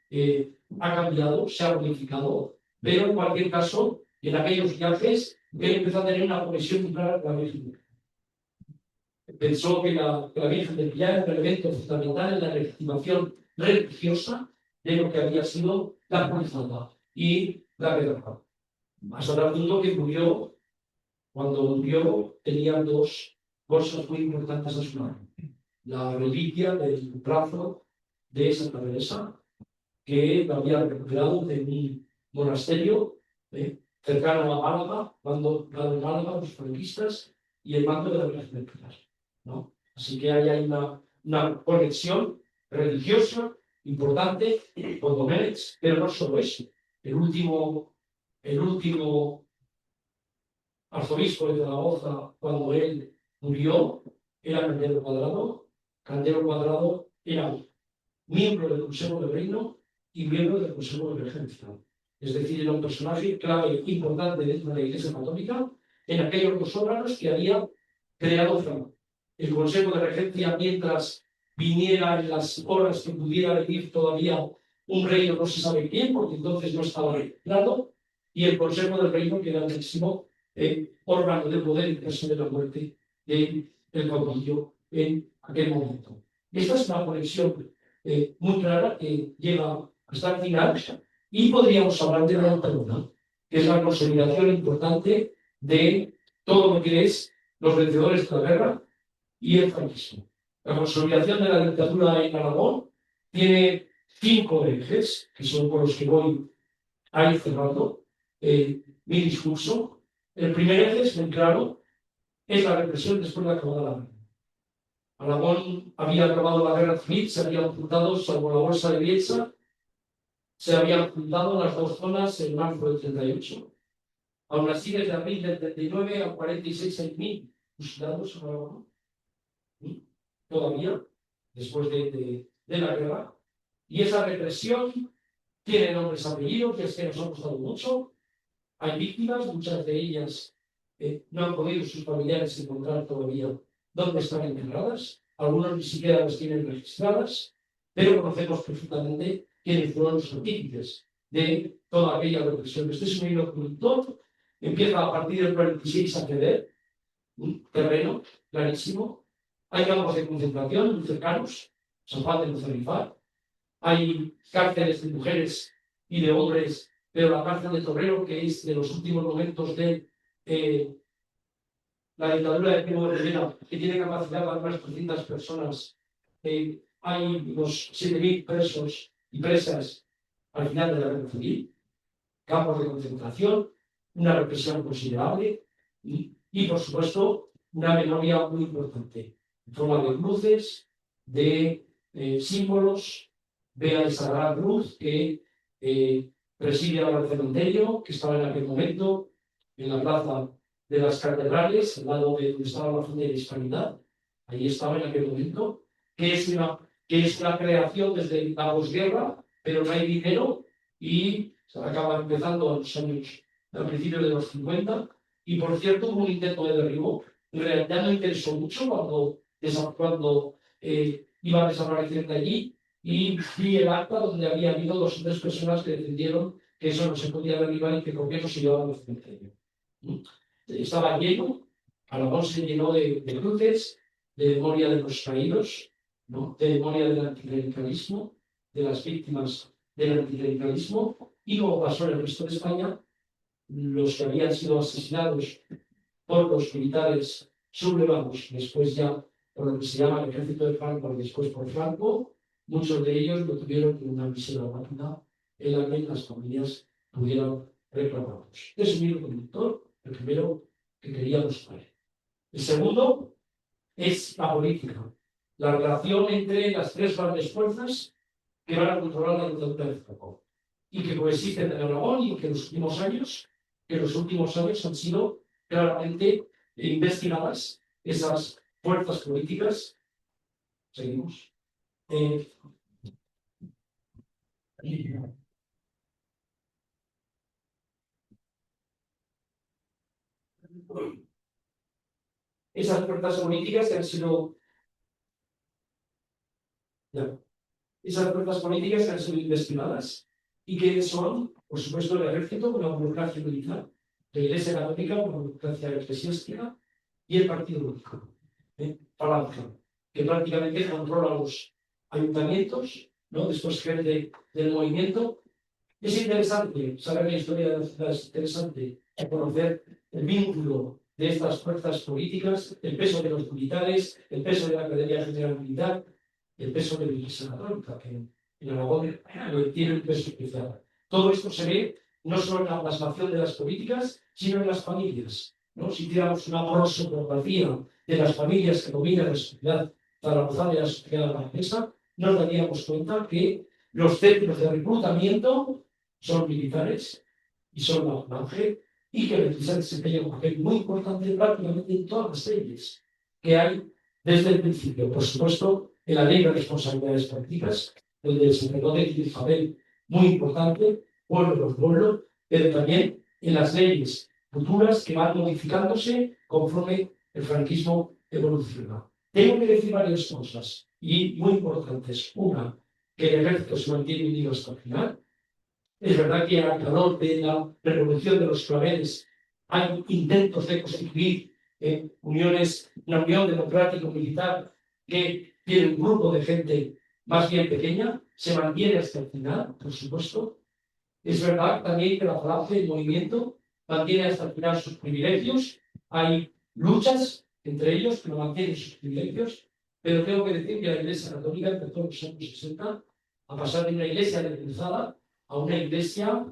ha cambiado, se ha modificado, pero en cualquier caso, en aquellos viajes, él empezó a tener una conexión muy clara con la Virgen. Pensó que la Virgen del Pilar era un elemento fundamental en la legitimación religiosa de lo que había sido la cruzada y la guerra. Hasta tal punto que murió, cuando murió, tenía dos cosas muy importantes a su mano. La reliquia del brazo de Santa Teresa, que lo había recuperado de un monasterio cercano a Málaga, cuando en Málaga los franquistas, y el manto de la Virgen del Pilar, ¿no? Así que ahí hay una conexión religiosa importante con Domenech, pero no solo eso. El último arzobispo de Zaragoza, cuando él murió, era Candelo Cuadrado. Candelo Cuadrado era miembro del Consejo del Reino y miembro del Consejo de Regencia. Es decir, era un personaje clave importante dentro de la Iglesia Católica en aquellos dos órganos que había creado Franco. El Consejo de Regencia, mientras viniera en las horas que pudiera venir todavía un reino, no se sabe quién, porque entonces no estaba registrado, y el Consejo del Reino, que era el máximo órgano de poder en caso de la muerte del caudillo en aquel momento. Esta es una conexión muy clara que llega hasta el final, y podríamos hablar de la dictadura, que es la consolidación importante de todo lo que es los vencedores de la guerra y el franquismo. La consolidación de la dictadura en Aragón tiene 5 ejes, que son por los que voy a ir cerrando mi discurso. El primer eje es muy claro, es la represión después de acabada la guerra. Aragón había acabado la guerra civil, se habían juntado, salvo la bolsa de Bielsa, se habían juntado las dos zonas en marzo del 38. Aún así, desde abril del 39 a 46.000 fusilados en Aragón. Todavía, después de la guerra. Y esa represión tiene nombres y apellidos, que es que nos ha costado mucho. Hay víctimas, muchas de ellas no han podido sus familiares encontrar todavía dónde están enterradas. Algunos ni siquiera las tienen registradas, pero conocemos perfectamente quiénes fueron los artífices de toda aquella represión. Este es un hilo conductor, empieza a partir del 46 a ceder, un terreno clarísimo. Hay campos de concentración muy cercanos, San Juan de Mozambique. Hay cárceles de mujeres y de hombres, pero la cárcel de Torrero, que es de los últimos momentos de la dictadura de Primo de Rivera, que tiene capacidad para unas 300 personas. Hay unos 7.000 presos y presas al final de la guerra civil. campos de concentración, una represión considerable y, por supuesto, una memoria muy importante, en forma de cruces, de símbolos. Vea el Sagrado Cruz que preside ahora el cementerio, que estaba en aquel momento en la plaza de las catedrales, al lado de donde estaba la Fundación de la Hispanidad. Allí estaba en aquel momento, que es una creación desde la posguerra, pero no hay dinero y se acaba empezando a principios de los 50. Y por cierto, hubo un intento de derribo. En realidad no interesó mucho cuando iba a desaparecer de allí, y vi el acta donde había habido 2 o 3 personas que defendieron que eso no se podía derribar y que el gobierno se llevaba al cementerio. Estaba lleno, Alagón se llenó de cruces, de memoria de los caídos, ¿no? De memoria del anticlericalismo, de las víctimas del anticlericalismo, y como pasó en el resto de España, los que habían sido asesinados por los militares sublevados, después ya por lo que se llama el ejército de Franco y después por Franco, muchos de ellos lo tuvieron en una mísera máquina en la que las familias pudieron reclamarlos. Este es mi conductor, el primero que queríamos ver. El segundo es la política, la relación entre las 3 grandes fuerzas que van a controlar la dictadura de Franco y que coexisten en Aragón, y que en los últimos años han sido claramente investigadas esas fuerzas políticas. Seguimos. Esas fuerzas políticas que han sido investigadas y que son, por supuesto, el ejército con la burocracia militar, la Iglesia Católica con la burocracia eclesiástica y el Partido Único, Falange, que prácticamente controla los ayuntamientos, ¿no? Después gente del movimiento. Es interesante saber la historia de la ciudad, es interesante conocer el vínculo de estas fuerzas políticas, el peso de los militares, el peso de la Academia General Militar, el peso de la Iglesia Católica, que en Aragón tiene un peso especial. Todo esto se ve no solo en la plasmación de las políticas, sino en las familias, ¿no? Si tiramos una prosopografía de las familias que dominan la sociedad zaragozana y la sociedad aragonesa, nos daríamos cuenta que los centros de reclutamiento son militares y son la Falange, y que el militar desempeña un papel muy importante prácticamente en todas las leyes que hay desde el principio. Por supuesto, en la ley de responsabilidades políticas, donde el sacerdote tiene un papel muy importante, pueblo por pueblo, pero también en las leyes futuras que van modificándose conforme el franquismo evoluciona. Tengo que decir varias cosas, y muy importantes. Una, que el ejército se mantiene unido hasta el final. Es verdad que al calor de la revolución de los claveles hay intentos de constituir una unión democrático-militar que tiene un grupo de gente más bien pequeña, se mantiene hasta el final, por supuesto. Es verdad también que la Falange, el movimiento, mantiene hasta el final sus privilegios. Hay luchas entre ellos que no mantienen sus privilegios, pero tengo que decir que la Iglesia Católica empezó en los años 60 a pasar de una iglesia de cruzada a una iglesia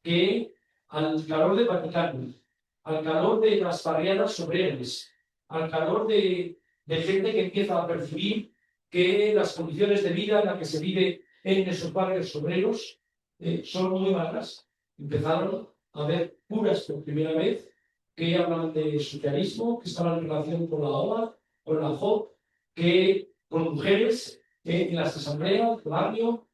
que, al calor del Vaticano, al calor de las barriadas obreras, al calor de gente que empieza a percibir que las condiciones de vida en las que se vive en esos barrios obreros son muy malas, empezaron a ver curas por primera vez que hablan de socialismo, que estaban en relación con la OA, con la JOP, que con mujeres en las asambleas del barrio.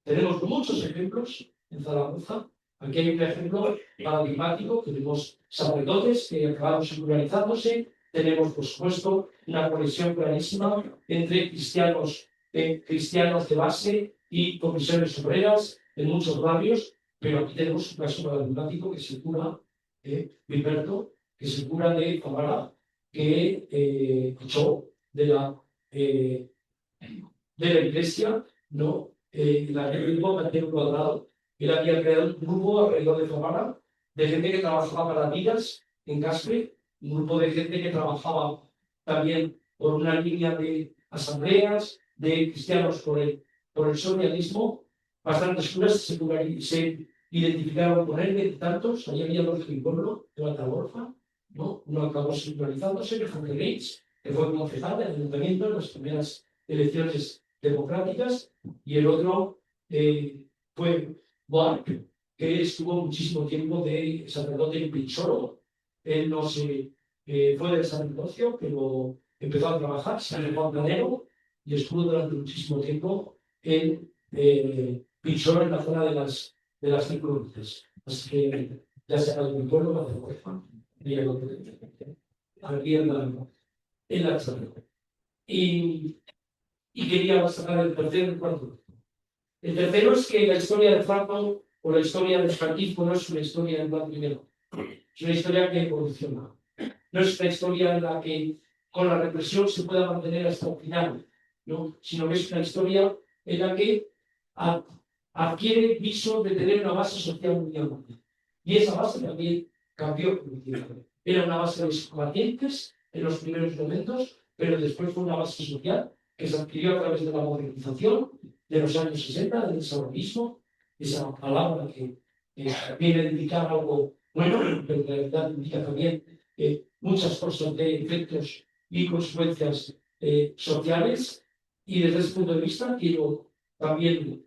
Tenemos muchos ejemplos en Zaragoza. Aquí hay un ejemplo paradigmático. Tenemos sacerdotes que acabaron secularizándose. Tenemos, por supuesto, una conexión clarísima entre cristianos de base y comisiones obreras en muchos barrios. Pero aquí tenemos un caso paradigmático que es el cura Gilberto, que es el cura de Favara, que echó de la iglesia, ¿no? La grupo Cantero Cuadrado. Él había creado un grupo alrededor de Favara de gente que trabajaba para Vidas en Caspe, un grupo de gente que trabajaba también por una línea de asambleas, de cristianos por el socialismo. Bastantes curas se identificaron con él de tantos, ahí había dos de mi pueblo, de Altaborfa, ¿no? Uno acabó sincronizándose, que fue Reich, que fue concejal del ayuntamiento en las primeras elecciones democráticas, y el otro fue Boarc, que estuvo muchísimo tiempo de sacerdote en Pichoro. Él no se fue del sacerdocio, pero empezó a trabajar, se fue a Planero y estuvo durante muchísimo tiempo en Pichoro, en la zona de las cinco luces. Así que ya se ha dado mi pueblo, aquí en la charla. Y quería sacar el tercero y el cuarto. El tercero es que la historia de Franco o la historia del franquismo no es una historia en blanco y negro. Es una historia que evoluciona. No es una historia en la que con la represión se pueda mantener hasta el final, ¿no? Sino que es una historia en la que adquiere viso de tener una base social muy amplia. Y esa base también cambió. Era una base de combatientes en los primeros momentos, pero después fue una base social que se adquirió a través de la modernización de los años 60, del desarrollismo, esa palabra que viene a indicar algo bueno, pero en realidad indica también muchas cosas de efectos y consecuencias sociales. Y desde ese punto de vista quiero también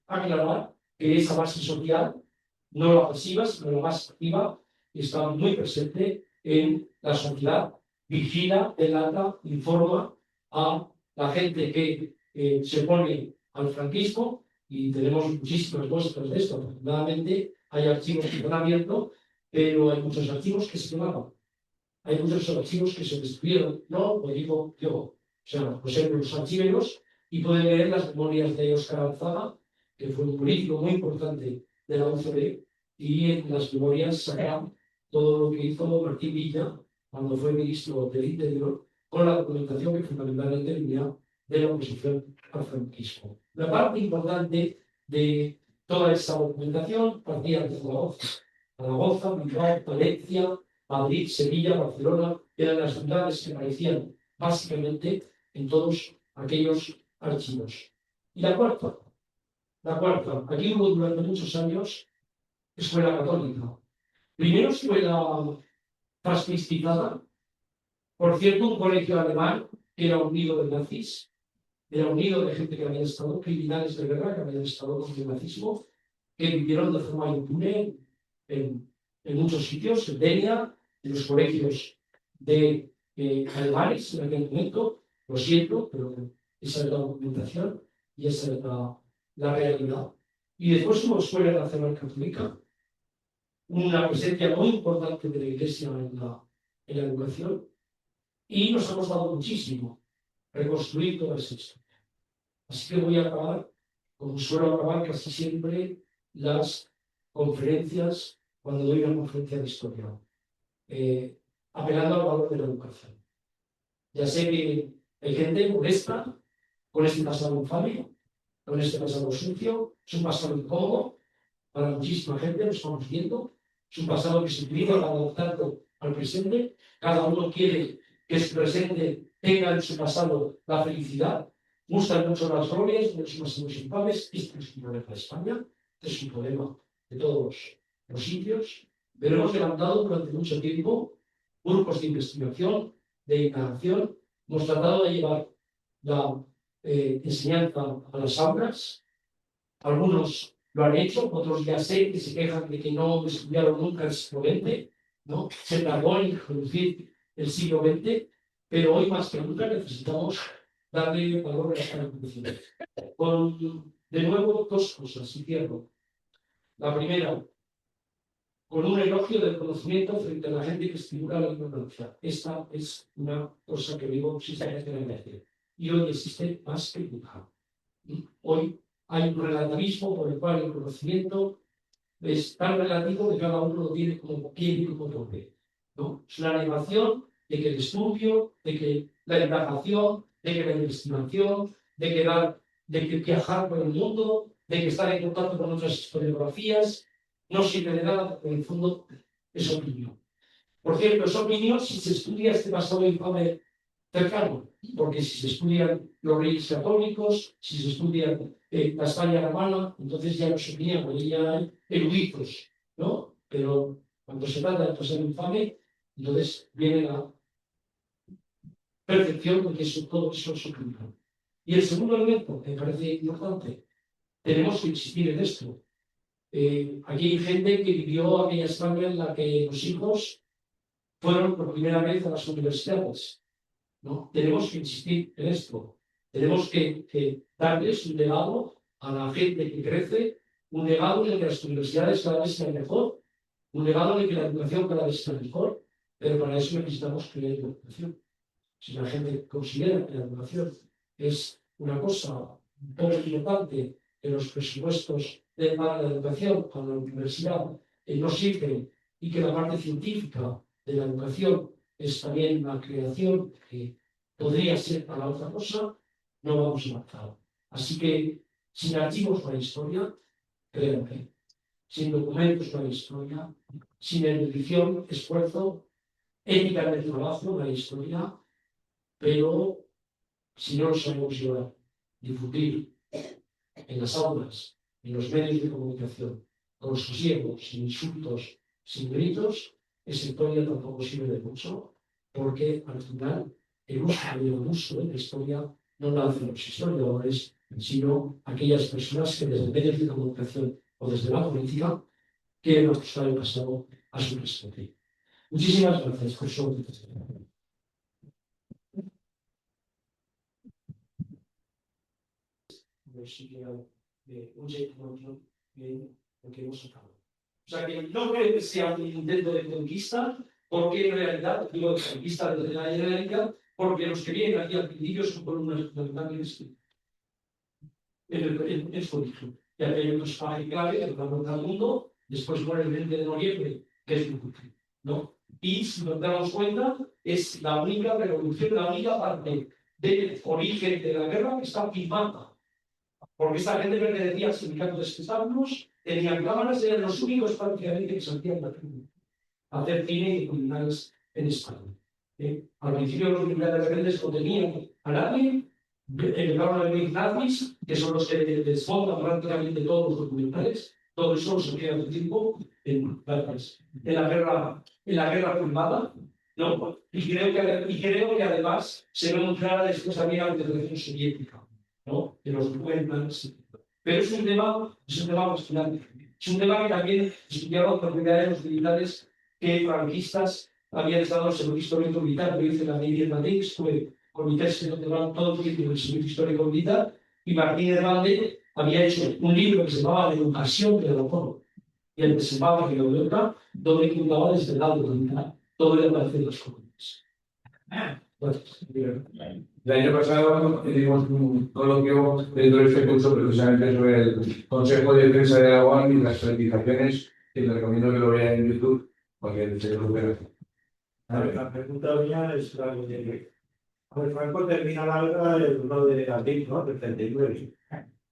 aclarar que esa base social, no la pasiva, sino la más activa, está muy presente en la sociedad. Vigila, delata, informa a la gente que se opone al franquismo, y tenemos muchísimas muestras de esto. Afortunadamente hay archivos que están abiertos, pero hay muchos archivos que se quemaban. Hay muchos archivos que se destruyeron. No lo digo yo. O sea, los archiveros, y pueden leer las memorias de Óscar Alzaga, que fue un político muy importante de la UCD, y en las memorias sacan todo lo que hizo Martín Villa cuando fue ministro del Interior, con la documentación que fundamentalmente venía de la oposición al franquismo. La parte importante de toda esa documentación partía de Zaragoza, Bilbao, Valencia, Madrid, Sevilla, Barcelona, eran las ciudades que aparecían básicamente en todos aquellos archivos. Y la cuarta, aquí hubo durante muchos años escuela católica. Primero escuela fascisticada, por cierto, un colegio alemán que era unido de nazis, era unido de gente que había estado, criminales de guerra que habían estado con el nazismo, que vivieron de forma impune en muchos sitios, en Denia, en los colegios de alemanes en aquel momento. Lo siento, pero esa es la documentación y esa es la realidad. Y después hubo escuela nacional católica, una presencia muy importante de la Iglesia en la educación, y nos hemos dado muchísimo reconstruir toda esa historia. Así que voy a acabar, como suelo acabar casi siempre las conferencias, cuando doy una conferencia de historia, apelando al valor de la educación. Ya sé que hay gente molesta con este pasado infame, con este pasado sucio, es un pasado incómodo para muchísima gente, lo estamos viendo, es un pasado que se utiliza para adaptarlo al presente. Cada uno quiere que su presente tenga en su pasado la felicidad. Gustan mucho las glorias, mucho más los infames. Este es un problema de España, este es un problema de todos los sitios, pero hemos levantado durante mucho tiempo grupos de investigación, de indagación. Hemos tratado de llevar la enseñanza a las aulas. Algunos lo han hecho, otros ya sé que se quejan de que no estudiaron nunca el siglo XX, ¿no? Se tardó en introducir el siglo XX, pero hoy más que nunca necesitamos darle valor a esta educación. De nuevo, dos cosas, y cierro. La primera, con un elogio del conocimiento frente a la gente que estimula la ignorancia. Esta es una cosa que vivo sistemáticamente. Y hoy existe más que nunca. Hoy hay un relativismo por el cual el conocimiento es tan relativo que cada uno lo tiene como quiere y como toque, ¿no? Es la negación de que el estudio, de que la indagación, de que la investigación, de que viajar por el mundo, de que estar en contacto con otras historiografías, no sirve de nada, porque en el fondo es opinión. Por cierto, es opinión si se estudia este pasado infame cercano, porque si se estudian los reyes católicos, si se estudia la España romana, entonces ya no se tenían, ya eruditos, ¿no? Pero cuando se trata de pasar infame, entonces viene la percepción de que todo eso es oculto. Y el segundo elemento que me parece importante, tenemos que insistir en esto. Aquí hay gente que vivió aquella España en la que los hijos fueron por primera vez a las universidades, ¿no? Tenemos que insistir en esto. Tenemos que darles un legado a la gente que crece, un legado en el que las universidades cada vez sean mejor, un legado en el que la educación cada vez sea mejor, pero para eso necesitamos crear educación. Si la gente considera que la educación es una cosa poco importante en los presupuestos de la educación para la universidad no sirve y que la parte científica de la educación es también una creación que podría ser para otra cosa, no vamos a avanzar. Así que sin archivos para la historia, créanme, sin documentos para la historia, sin erudición, esfuerzo, ética del trabajo para la historia, pero si no lo sabemos llevar, difundir en las aulas, en los medios de comunicación, con sosiego, sin insultos, sin gritos, esa historia tampoco sirve de mucho, porque al final el uso y el abuso de la historia no lo hacen los historiadores, sino aquellas personas que desde medios de comunicación o desde la política quieren acusar el pasado a su respecto. Muchísimas gracias por su atención. Un checkpoint en lo que hemos sacado. O sea que no creo que sea un intento de conquista, porque en realidad, digo de conquista de la Generalidad, porque los que vienen aquí al principio son columnas fundamentales en el código. Ya que hay otros países clave que van al mundo, después muere el 20 de noviembre, que es un cumple, ¿no? Y si nos damos cuenta, es la única revolución, la única parte del origen de la guerra que está filmada. Porque esta gente pertenecía al sindicato de espectáculos, tenían cámaras, eran los únicos prácticamente que salían a hacer cine y documentales en España. Al principio los militares rebeldes no tenían a nadie, empezaron a venir nazis, que son los que desmontan prácticamente todos los documentales, todo eso lo salía al tiempo en la guerra filmada. No, y creo que además se ve muy clara después también la Federación Soviética, ¿no? De los documentales. Pero es un tema fascinante. Es un tema que también estudiaba por primera vez los militares que franquistas habían estado en el servicio histórico militar. Yo hice la media en Madrid, estuve con mi tesis doctoral todo el tiempo en el servicio histórico militar, y Martín de Valde había hecho un libro que se llamaba La educación del autor, y el desembarco de la Europa, donde contaba desde el lado militar todo el avance de los comunes. El año pasado hicimos un coloquio dentro de este curso precisamente sobre el Consejo de Defensa de Aragón y las certificaciones, que les recomiendo que lo vean en YouTube, porque se lo verán. La pregunta mía es la de Franco termina la guerra el 1 de abril, ¿no? Del 39.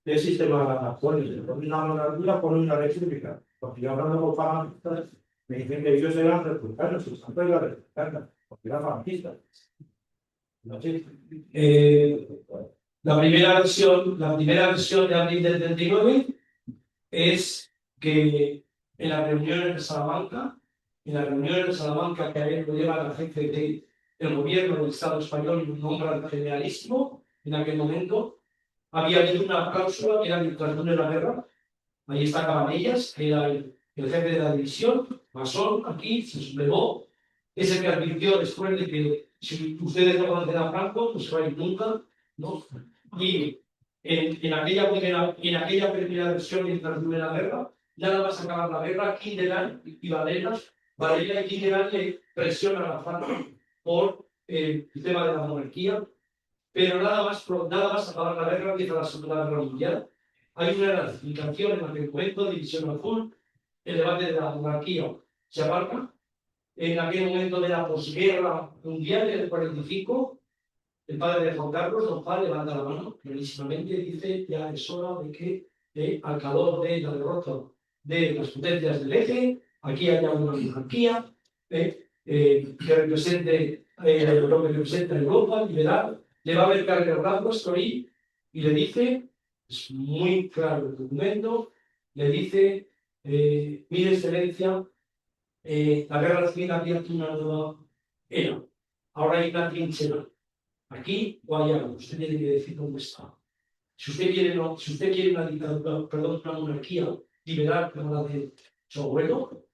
¿Qué sistema pone? ¿Pone una monarquía, pone una república? Porque yo hablando con falangistas, me dicen que ellos eran republicanos, y Santos era republicana, porque eran falangistas. No sé. La primera versión de abril del 39 es que en las reuniones de Salamanca, que había lo lleva la jefe del gobierno del Estado español y un nombre generalísimo, en aquel momento, había habido una cláusula que era mientras dure la guerra. Ahí está Cabanellas, que era el jefe de la división, masón, aquí, se sublevó, es el que advirtió después de que si ustedes no conocen a Franco, no se va a ir nunca, ¿no? Y en aquella primera versión, mientras dure la guerra, nada más acabar la guerra, Kindelan y Valera y Kindelan le presionan a Franco por el tema de la monarquía, pero nada más acabar la guerra, empieza la Segunda Guerra Mundial. Hay una ratificación en aquel momento, División Azul, el debate de la monarquía se abarca. En aquel momento de la posguerra mundial, en el 45, el padre de Juan Carlos, don Juan, levanta la mano clarísimamente y dice: ya es hora de que, al calor de la derrota de las potencias del eje, aquí haya una monarquía que represente lo que representa Europa, liberal, le va a ver cargando estoy y le dice, es muy claro el documento, le dice, mi excelencia, la guerra civil ha abierto una nueva era. Ahora hay una trinchera. Aquí o allá, usted tiene que decir dónde está. Si usted quiere, no, si usted quiere una dictadura, perdón, una monarquía liberal como la de su abuelo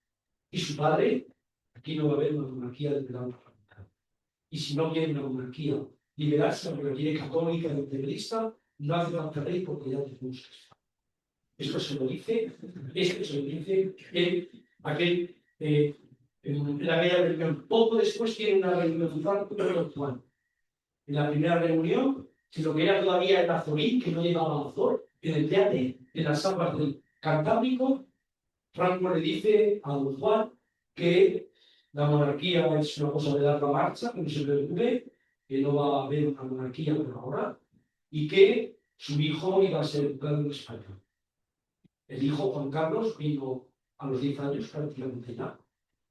y su padre, aquí no va a haber una monarquía liberal. Y si no quiere una monarquía liberal, sino que quiere católica y integralista, no hace falta rey porque ya tenemos. Esto se lo dice, aquel, en la aquella reunión. Poco después tiene una reunión con Juan. En la primera reunión, si lo que era todavía el Azorín, que no llegaba a Azor, en el Teate, en las aguas del Cantábrico, Franco le dice a don Juan que la monarquía es una cosa de larga marcha, que no se preocupe, que no va a haber una monarquía por ahora, y que su hijo iba a ser educado en España. El hijo Juan Carlos vino a los 10 años prácticamente ya.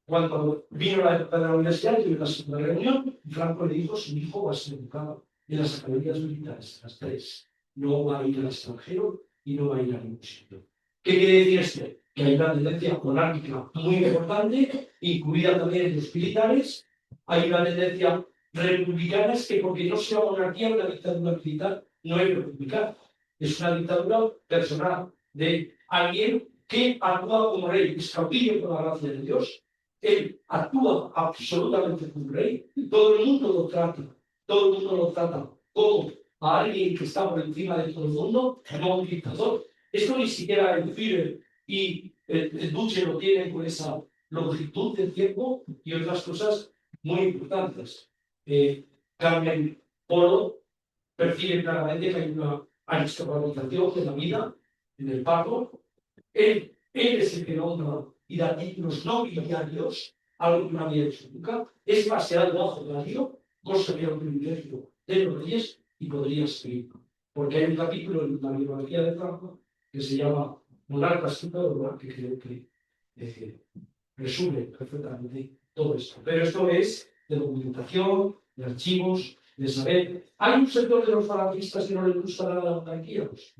Cuando vino la época de la universidad, tuve la segunda reunión, y Franco le dijo: su hijo va a ser educado en las academias militares, las tres. No va a ir al extranjero y no va a ir a ningún sitio. ¿Qué quiere decir esto? Que hay una tendencia monárquica muy importante, incluida también en los militares. Hay una tendencia republicana, es que porque no sea monarquía, una dictadura militar no es republicana. Es una dictadura personal de alguien que actúa como rey, es caudillo por la gracia de Dios. Él actúa absolutamente como rey, todo el mundo lo trata como a alguien que está por encima de todo el mundo, no un dictador. Esto ni siquiera el Führer y el Duce lo tienen con esa longitud de tiempo y otras cosas muy importantes. Carmen Polo percibe claramente que hay una aristocratización de la vida en el parto. Él es el que nombra y da títulos nobiliarios, algo que no había hecho nunca. Es paseado bajo el río, cosa que era un privilegio de los reyes, y podría seguir. Porque hay un capítulo en la biografía de Franco que se llama Monarcas sin Dogma, que creo que resume perfectamente todo esto. Pero esto es de documentación, de archivos, de saber. Hay un sector de los falangistas que no les gusta la monarquía. Pues,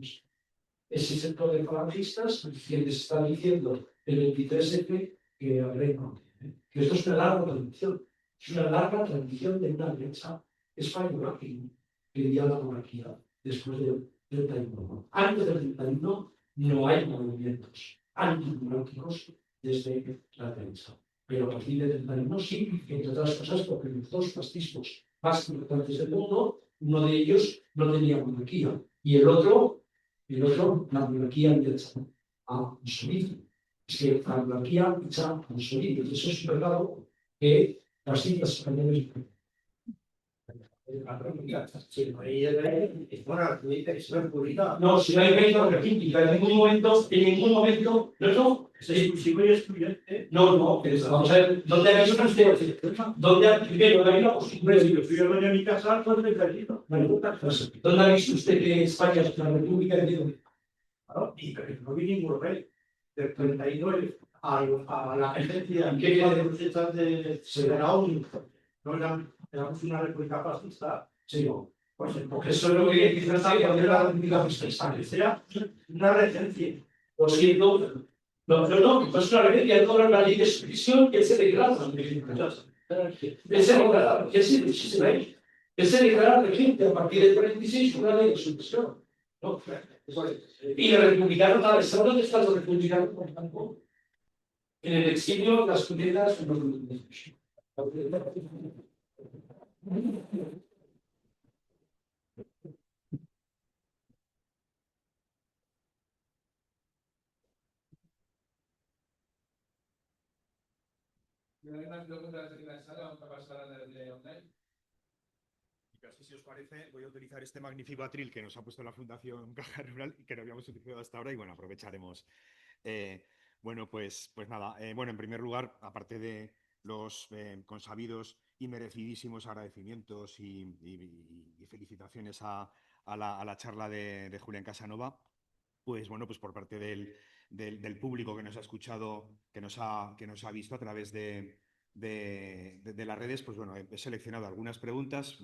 ese sector de falangistas quien les está diciendo el 23F que habremos. Que esto es una larga tradición. Es una larga tradición de una derecha española que quería la monarquía después del 31. Antes del 31 no hay movimientos antimonárquicos desde la derecha. Pero a partir del 31 sí, entre otras cosas, porque los dos fascismos más importantes del mundo, uno de ellos no tenía monarquía y el otro, la monarquía empieza a Mussolini. Es que la monarquía echa a Mussolini. Eso es verdad que las citas españolas. No, si no hay reino república, en ningún momento, no, Es exclusivo y excluyente. no, vamos a ver, ¿dónde ha visto usted? Primero, hay una costumbre. Yo voy a mi casa con el cariño. ¿Dónde ha visto usted que España es una república de Claro, y que no vi ningún rey. Del 39 a la esencia ¿Qué quiere de la ONU. No éramos una república fascista. Sí, no. Pues Porque eso es lo que dice la república fascista. Era una regencia. Lo siento. No, pues una regencia de toda la ley de expresión que se declara. Él se declara regente a partir del 46 una ley de sucesión. ¿No? Y el republicano, nada, ¿sabe dónde están los republicanos? Por ejemplo, en el exilio, las cunetas, los republicanos. ¿Hay más preguntas de la sala? Vamos a pasar a la de online. Así, si os parece, voy a utilizar este magnífico atril que nos ha puesto la Fundación Caja Rural y que no habíamos utilizado hasta ahora y bueno, aprovecharemos. Bueno, pues nada, bueno, en primer lugar, aparte de los consabidos y merecidísimos agradecimientos y felicitaciones a la charla de Julián Casanova, pues bueno, pues por parte del público que nos ha escuchado, que nos ha visto a través de de las redes, pues bueno, he seleccionado algunas preguntas,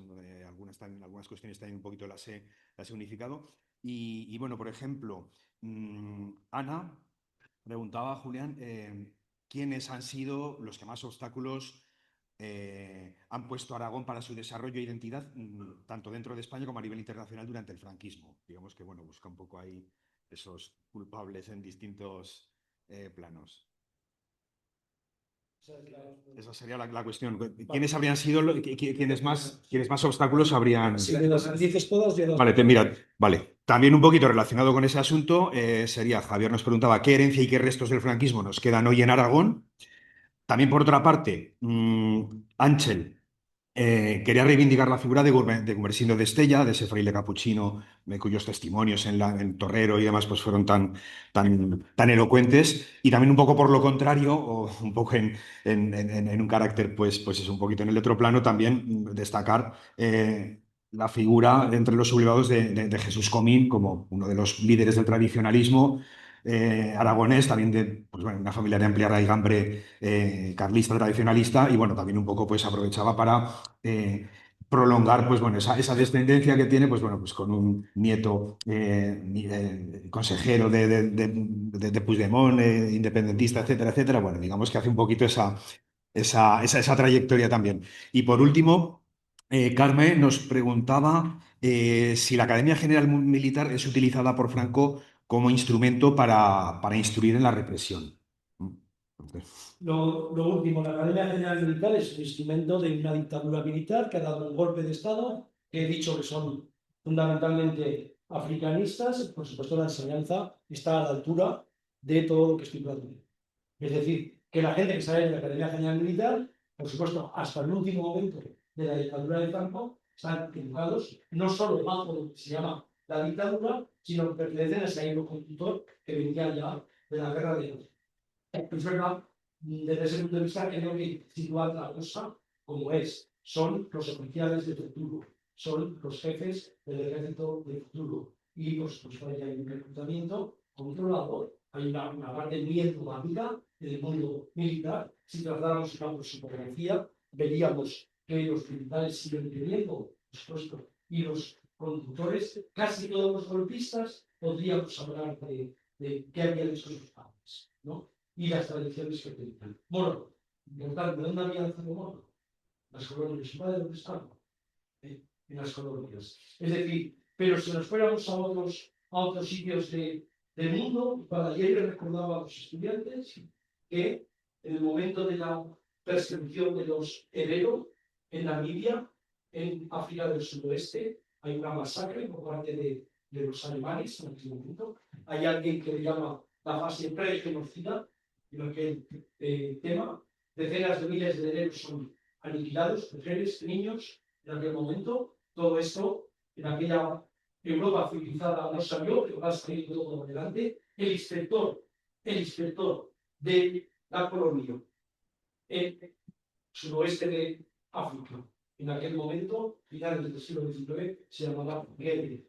algunas cuestiones también un poquito las he unificado. Y bueno, por ejemplo, Ana preguntaba a Julián quiénes han sido los que más obstáculos han puesto a Aragón para su desarrollo e identidad, tanto dentro de España como a nivel internacional durante el franquismo. Digamos que, bueno, busca un poco ahí esos culpables en distintos planos. Esa sería la cuestión. ¿Quiénes habrían sido, quiénes más obstáculos habrían? Si me las dices todas, yo las... Vale, mira, vale. También un poquito relacionado con ese asunto, sería, Javier nos preguntaba qué herencia y qué restos del franquismo nos quedan hoy en Aragón. También, por otra parte, Ángel quería reivindicar la figura de Gumersindo de Estella, de ese fraile capuchino, cuyos testimonios en Torrero y demás pues, fueron tan elocuentes. Y también un poco por lo contrario, o un poco en un carácter, pues es un poquito en el otro plano, también destacar la figura entre los sublevados de Jesús Comín como uno de los líderes del tradicionalismo aragonés, también de pues, bueno, una familia de amplia raigambre carlista, tradicionalista, y bueno, también un poco pues aprovechaba para prolongar pues, bueno, esa descendencia que tiene pues, bueno, pues, con un nieto consejero de Puigdemont, independentista, etcétera, etcétera. Bueno, digamos que hace un poquito esa trayectoria también. Y por último, Carmen nos preguntaba si la Academia General Militar es utilizada por Franco como instrumento para instruir en la represión. Lo último, la Academia General Militar es un instrumento de una dictadura militar que ha dado un golpe de Estado, que he dicho que son fundamentalmente africanistas. Por supuesto, la enseñanza está a la altura de todo lo que estoy planteando. Es decir, que la gente que sale de la Academia General Militar, por supuesto, hasta el último momento de la dictadura de Franco, están educados no solo bajo lo que se llama la dictadura, sino que pertenecen a ese hilo conductor que venía ya de la guerra de Irak. Es verdad, desde ese punto de vista, creo que situar la cosa como es. Son los oficiales del futuro, son los jefes del ejército del futuro. Y, por supuesto, hay un reclutamiento controlador. Hay una parte muy enigmática del mundo militar. Si tratáramos una fotografía, veríamos que los militares siguen teniendo, por supuesto, y los conductores, casi todos los golpistas, podríamos hablar de qué habían hecho sus padres, ¿no? Y las tradiciones que tenían. Moro, importante, ¿dónde había nacido Moro? Las colonias. ¿Su padre dónde estaba? En las colonias. Es decir, pero si nos fuéramos a otros sitios del mundo, para ayer recordaba a los estudiantes que en el momento de la persecución de los Herero en Namibia, en África del Sudoeste, hay una masacre por parte de los alemanes en aquel momento. Hay alguien que le llama la fase pre-genocida en aquel tema. Decenas de miles de hereros son aniquilados, mujeres, niños, en aquel momento. Todo esto en aquella Europa civilizada no salió, pero va a salir todo adelante. El inspector de la colonia en sudoeste de África, en aquel momento, finales del siglo XIX, se llamaba Goering.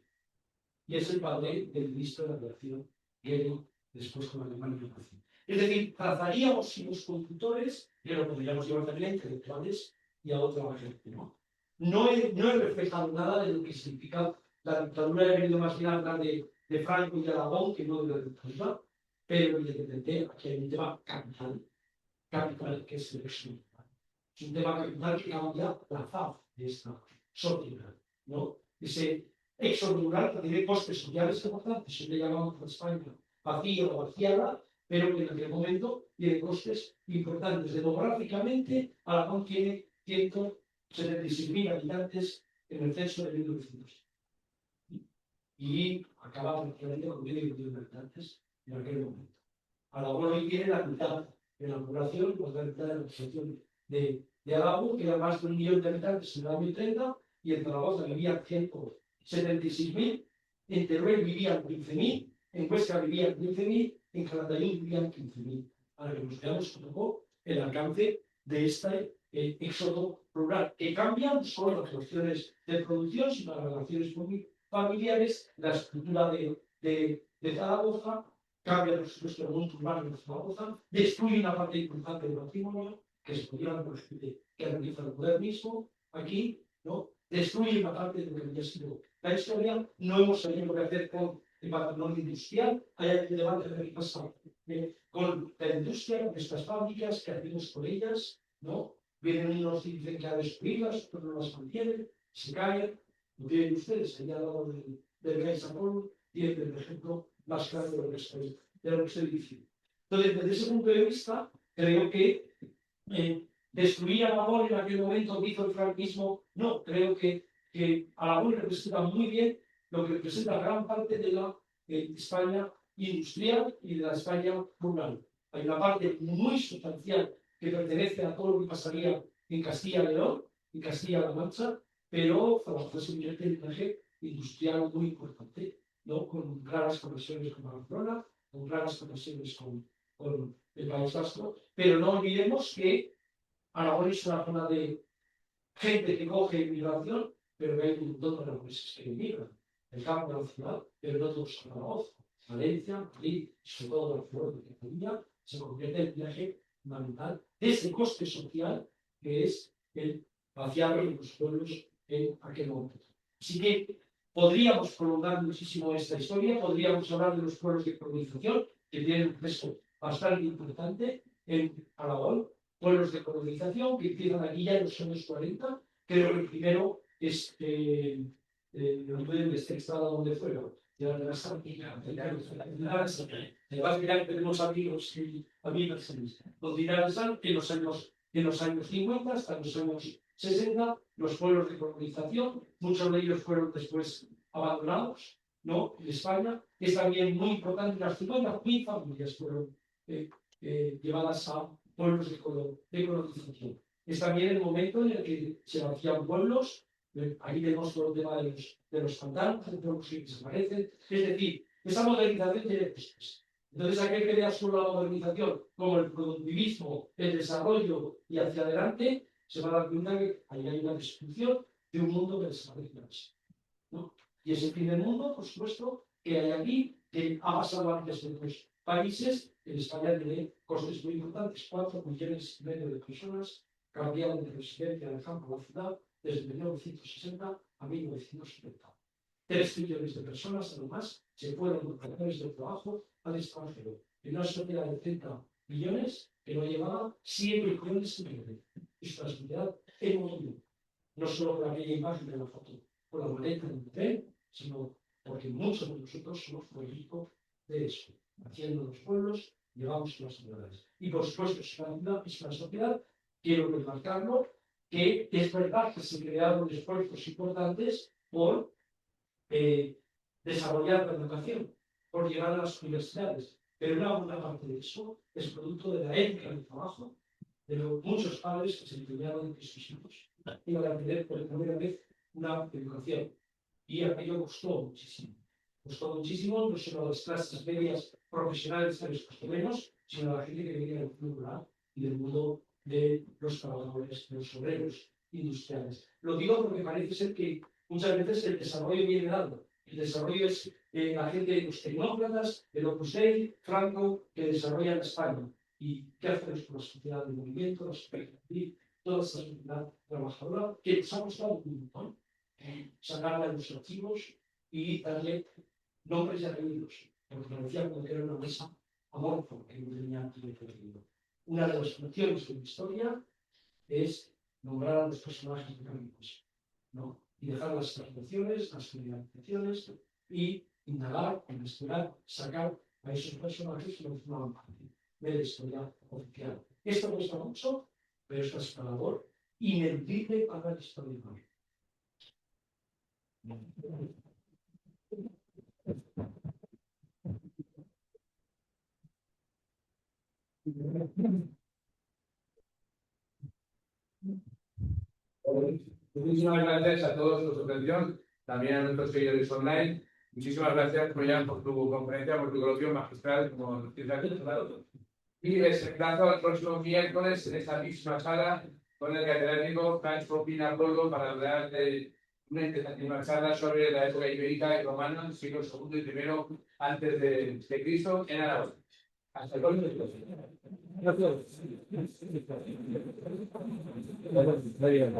Y es el padre del ministro de la Relación, Goering, después con Alemania nazi. Es decir, trazaríamos los conductores, que lo podríamos llevar también a intelectuales y a otra gente, ¿no? No he reflejado nada de lo que significa la dictadura. He venido más bien a hablar de Franco y de Aragón, que no de la dictadura, pero evidentemente aquí hay un tema capital, que es el éxodo. Es un tema capital que cambia la faz de esta sociedad, ¿no? Ese éxodo rural que tiene costes sociales importantes, siempre llamamos a España vacía o vaciada, pero que en aquel momento tiene costes importantes. Demográficamente, Aragón tiene 176.000 habitantes en el censo de 1900. Y acaba prácticamente con 1.000 habitantes en aquel momento. Aragón hoy tiene la mitad de la población, la mitad de la población de Aragón, que era más de 1 millón de habitantes en el año 30, y en Zaragoza vivían 176.000, en Teruel vivían 15.000, en Huesca vivían 15.000, en Calatayud vivían 15.000. Para que nos veamos un poco el alcance de este éxodo rural, que cambian no solo las cuestiones de producción, sino las relaciones familiares, la estructura de Zaragoza, cambia por supuesto el mundo urbano de Zaragoza, destruye una parte importante del patrimonio que se podían por gente que realiza el modernismo, aquí, ¿no? Destruye una parte de lo que había sido la historia. No hemos sabido qué hacer con el patrimonio industrial. Hay un debate de qué pasa con la industria, con estas fábricas, qué hacemos con ellas, ¿no? Vienen unos y dicen que a destruirlas, otros no las mantienen, se caen. Lo tienen ustedes, allá al lado del CaixaForum, tienen el ejemplo más claro de lo que estoy diciendo. Entonces, desde ese punto de vista, creo que destruir a Aragón en aquel momento que hizo el franquismo, no, creo que Aragón representa muy bien lo que representa gran parte de la España industrial y de la España rural. Hay una parte muy sustancial que pertenece a todo lo que pasaría en Castilla y León, en Castilla-La Mancha, pero Zaragoza se convierte en un eje industrial muy importante, ¿no? Con claras conexiones con Barcelona, con claras conexiones con el País Vasco, pero no olvidemos que Aragón es una zona de gente que coge inmigración, pero que hay un montón de aragoneses que emigran del campo a la ciudad, pero no todos son Zaragoza. Valencia, Madrid, sobre todo Barcelona y Cataluña, se convierte en un eje fundamental de ese coste social que es el vaciar de los pueblos en aquel momento. Así que podríamos prolongar muchísimo esta historia, podríamos hablar de los pueblos de colonización, que tienen un peso bastante importante en Aragón, pueblos de colonización que empiezan aquí ya en los años 40. Creo que el primero es no pueden estar donde fueron. Además, tenemos amigos y amigas nos dirán que en los años 50 hasta los años 60, los pueblos de colonización, muchos de ellos fueron después abandonados, ¿no? En España es también muy importante, las 50.000 familias fueron llevadas a pueblos de colonización. Es también el momento en el que se vacían pueblos. Ahí tenemos todo el tema de los pantanos, de pueblos que desaparecen. Es decir, esa modernización tiene costes. Entonces, aquel que vea solo la modernización como el productivismo, el desarrollo y hacia adelante, se va a dar cuenta que ahí hay una destrucción de un mundo que desaparece, ¿no? Y ese fin del mundo, por supuesto, que hay aquí, que ha pasado antes en otros países. En España tiene costes muy importantes, 4,5 millones de personas cambiaron de residencia del campo a la ciudad desde 1960 a 1970. 3 millones de personas, además, se fueron por razones de trabajo al extranjero. En una sociedad de 30 millones que no llevaba 7 millones de mujeres. Es una sociedad en movimiento. No solo por aquella imagen de la foto, por la maleta del tren, sino porque muchos de nosotros somos producto de eso. Haciendo los pueblos, llevamos las ciudades. Y por supuesto, es una sociedad, quiero remarcarlo, que es verdad que se crearon esfuerzos importantes por desarrollar la educación, por llegar a las universidades, pero una buena parte de eso es producto de la ética del trabajo, de los muchos padres que se empeñaron en que sus hijos iban a tener por primera vez una educación. Y aquello costó muchísimo. Costó muchísimo no solo a las clases medias profesionales de los costaleros, sino a la gente que venía del mundo rural y del mundo de los trabajadores, de los obreros industriales. Lo digo porque parece ser que muchas veces el desarrollo viene dado. El desarrollo es la gente de los tecnócratas, el Opus Dei, Franco, que desarrollan España. ¿Y qué hacemos con la sociedad de movimiento, la sociedad civil, toda esa sociedad trabajadora que nos ha costado un montón? Sacarla de los archivos y darle nombres y apellidos, porque parecía como que era una mesa amorfa que no tenía apellido. Una de las funciones de la historia es nombrar a los personajes históricos, ¿no? Y dejar las traducciones, las generalizaciones y indagar, investigar, sacar a esos personajes que no formaban parte de la historia oficial. Esto cuesta mucho, pero esto es una labor ineludible para el historiador. Muchísimas gracias a todos por su atención, también a nuestros seguidores online. Muchísimas gracias, Julián, por tu conferencia, por tu coloquio magistral, como nos tienes aquí. Y les emplazo el próximo miércoles en esta misma sala con el catedrático Francisco Pina Polgo para hablar de una interesantísima charla sobre la época ibérica y romana, siglo II y I antes de Cristo en Aragón. Hasta el próximo día. Gracias. Muy bien.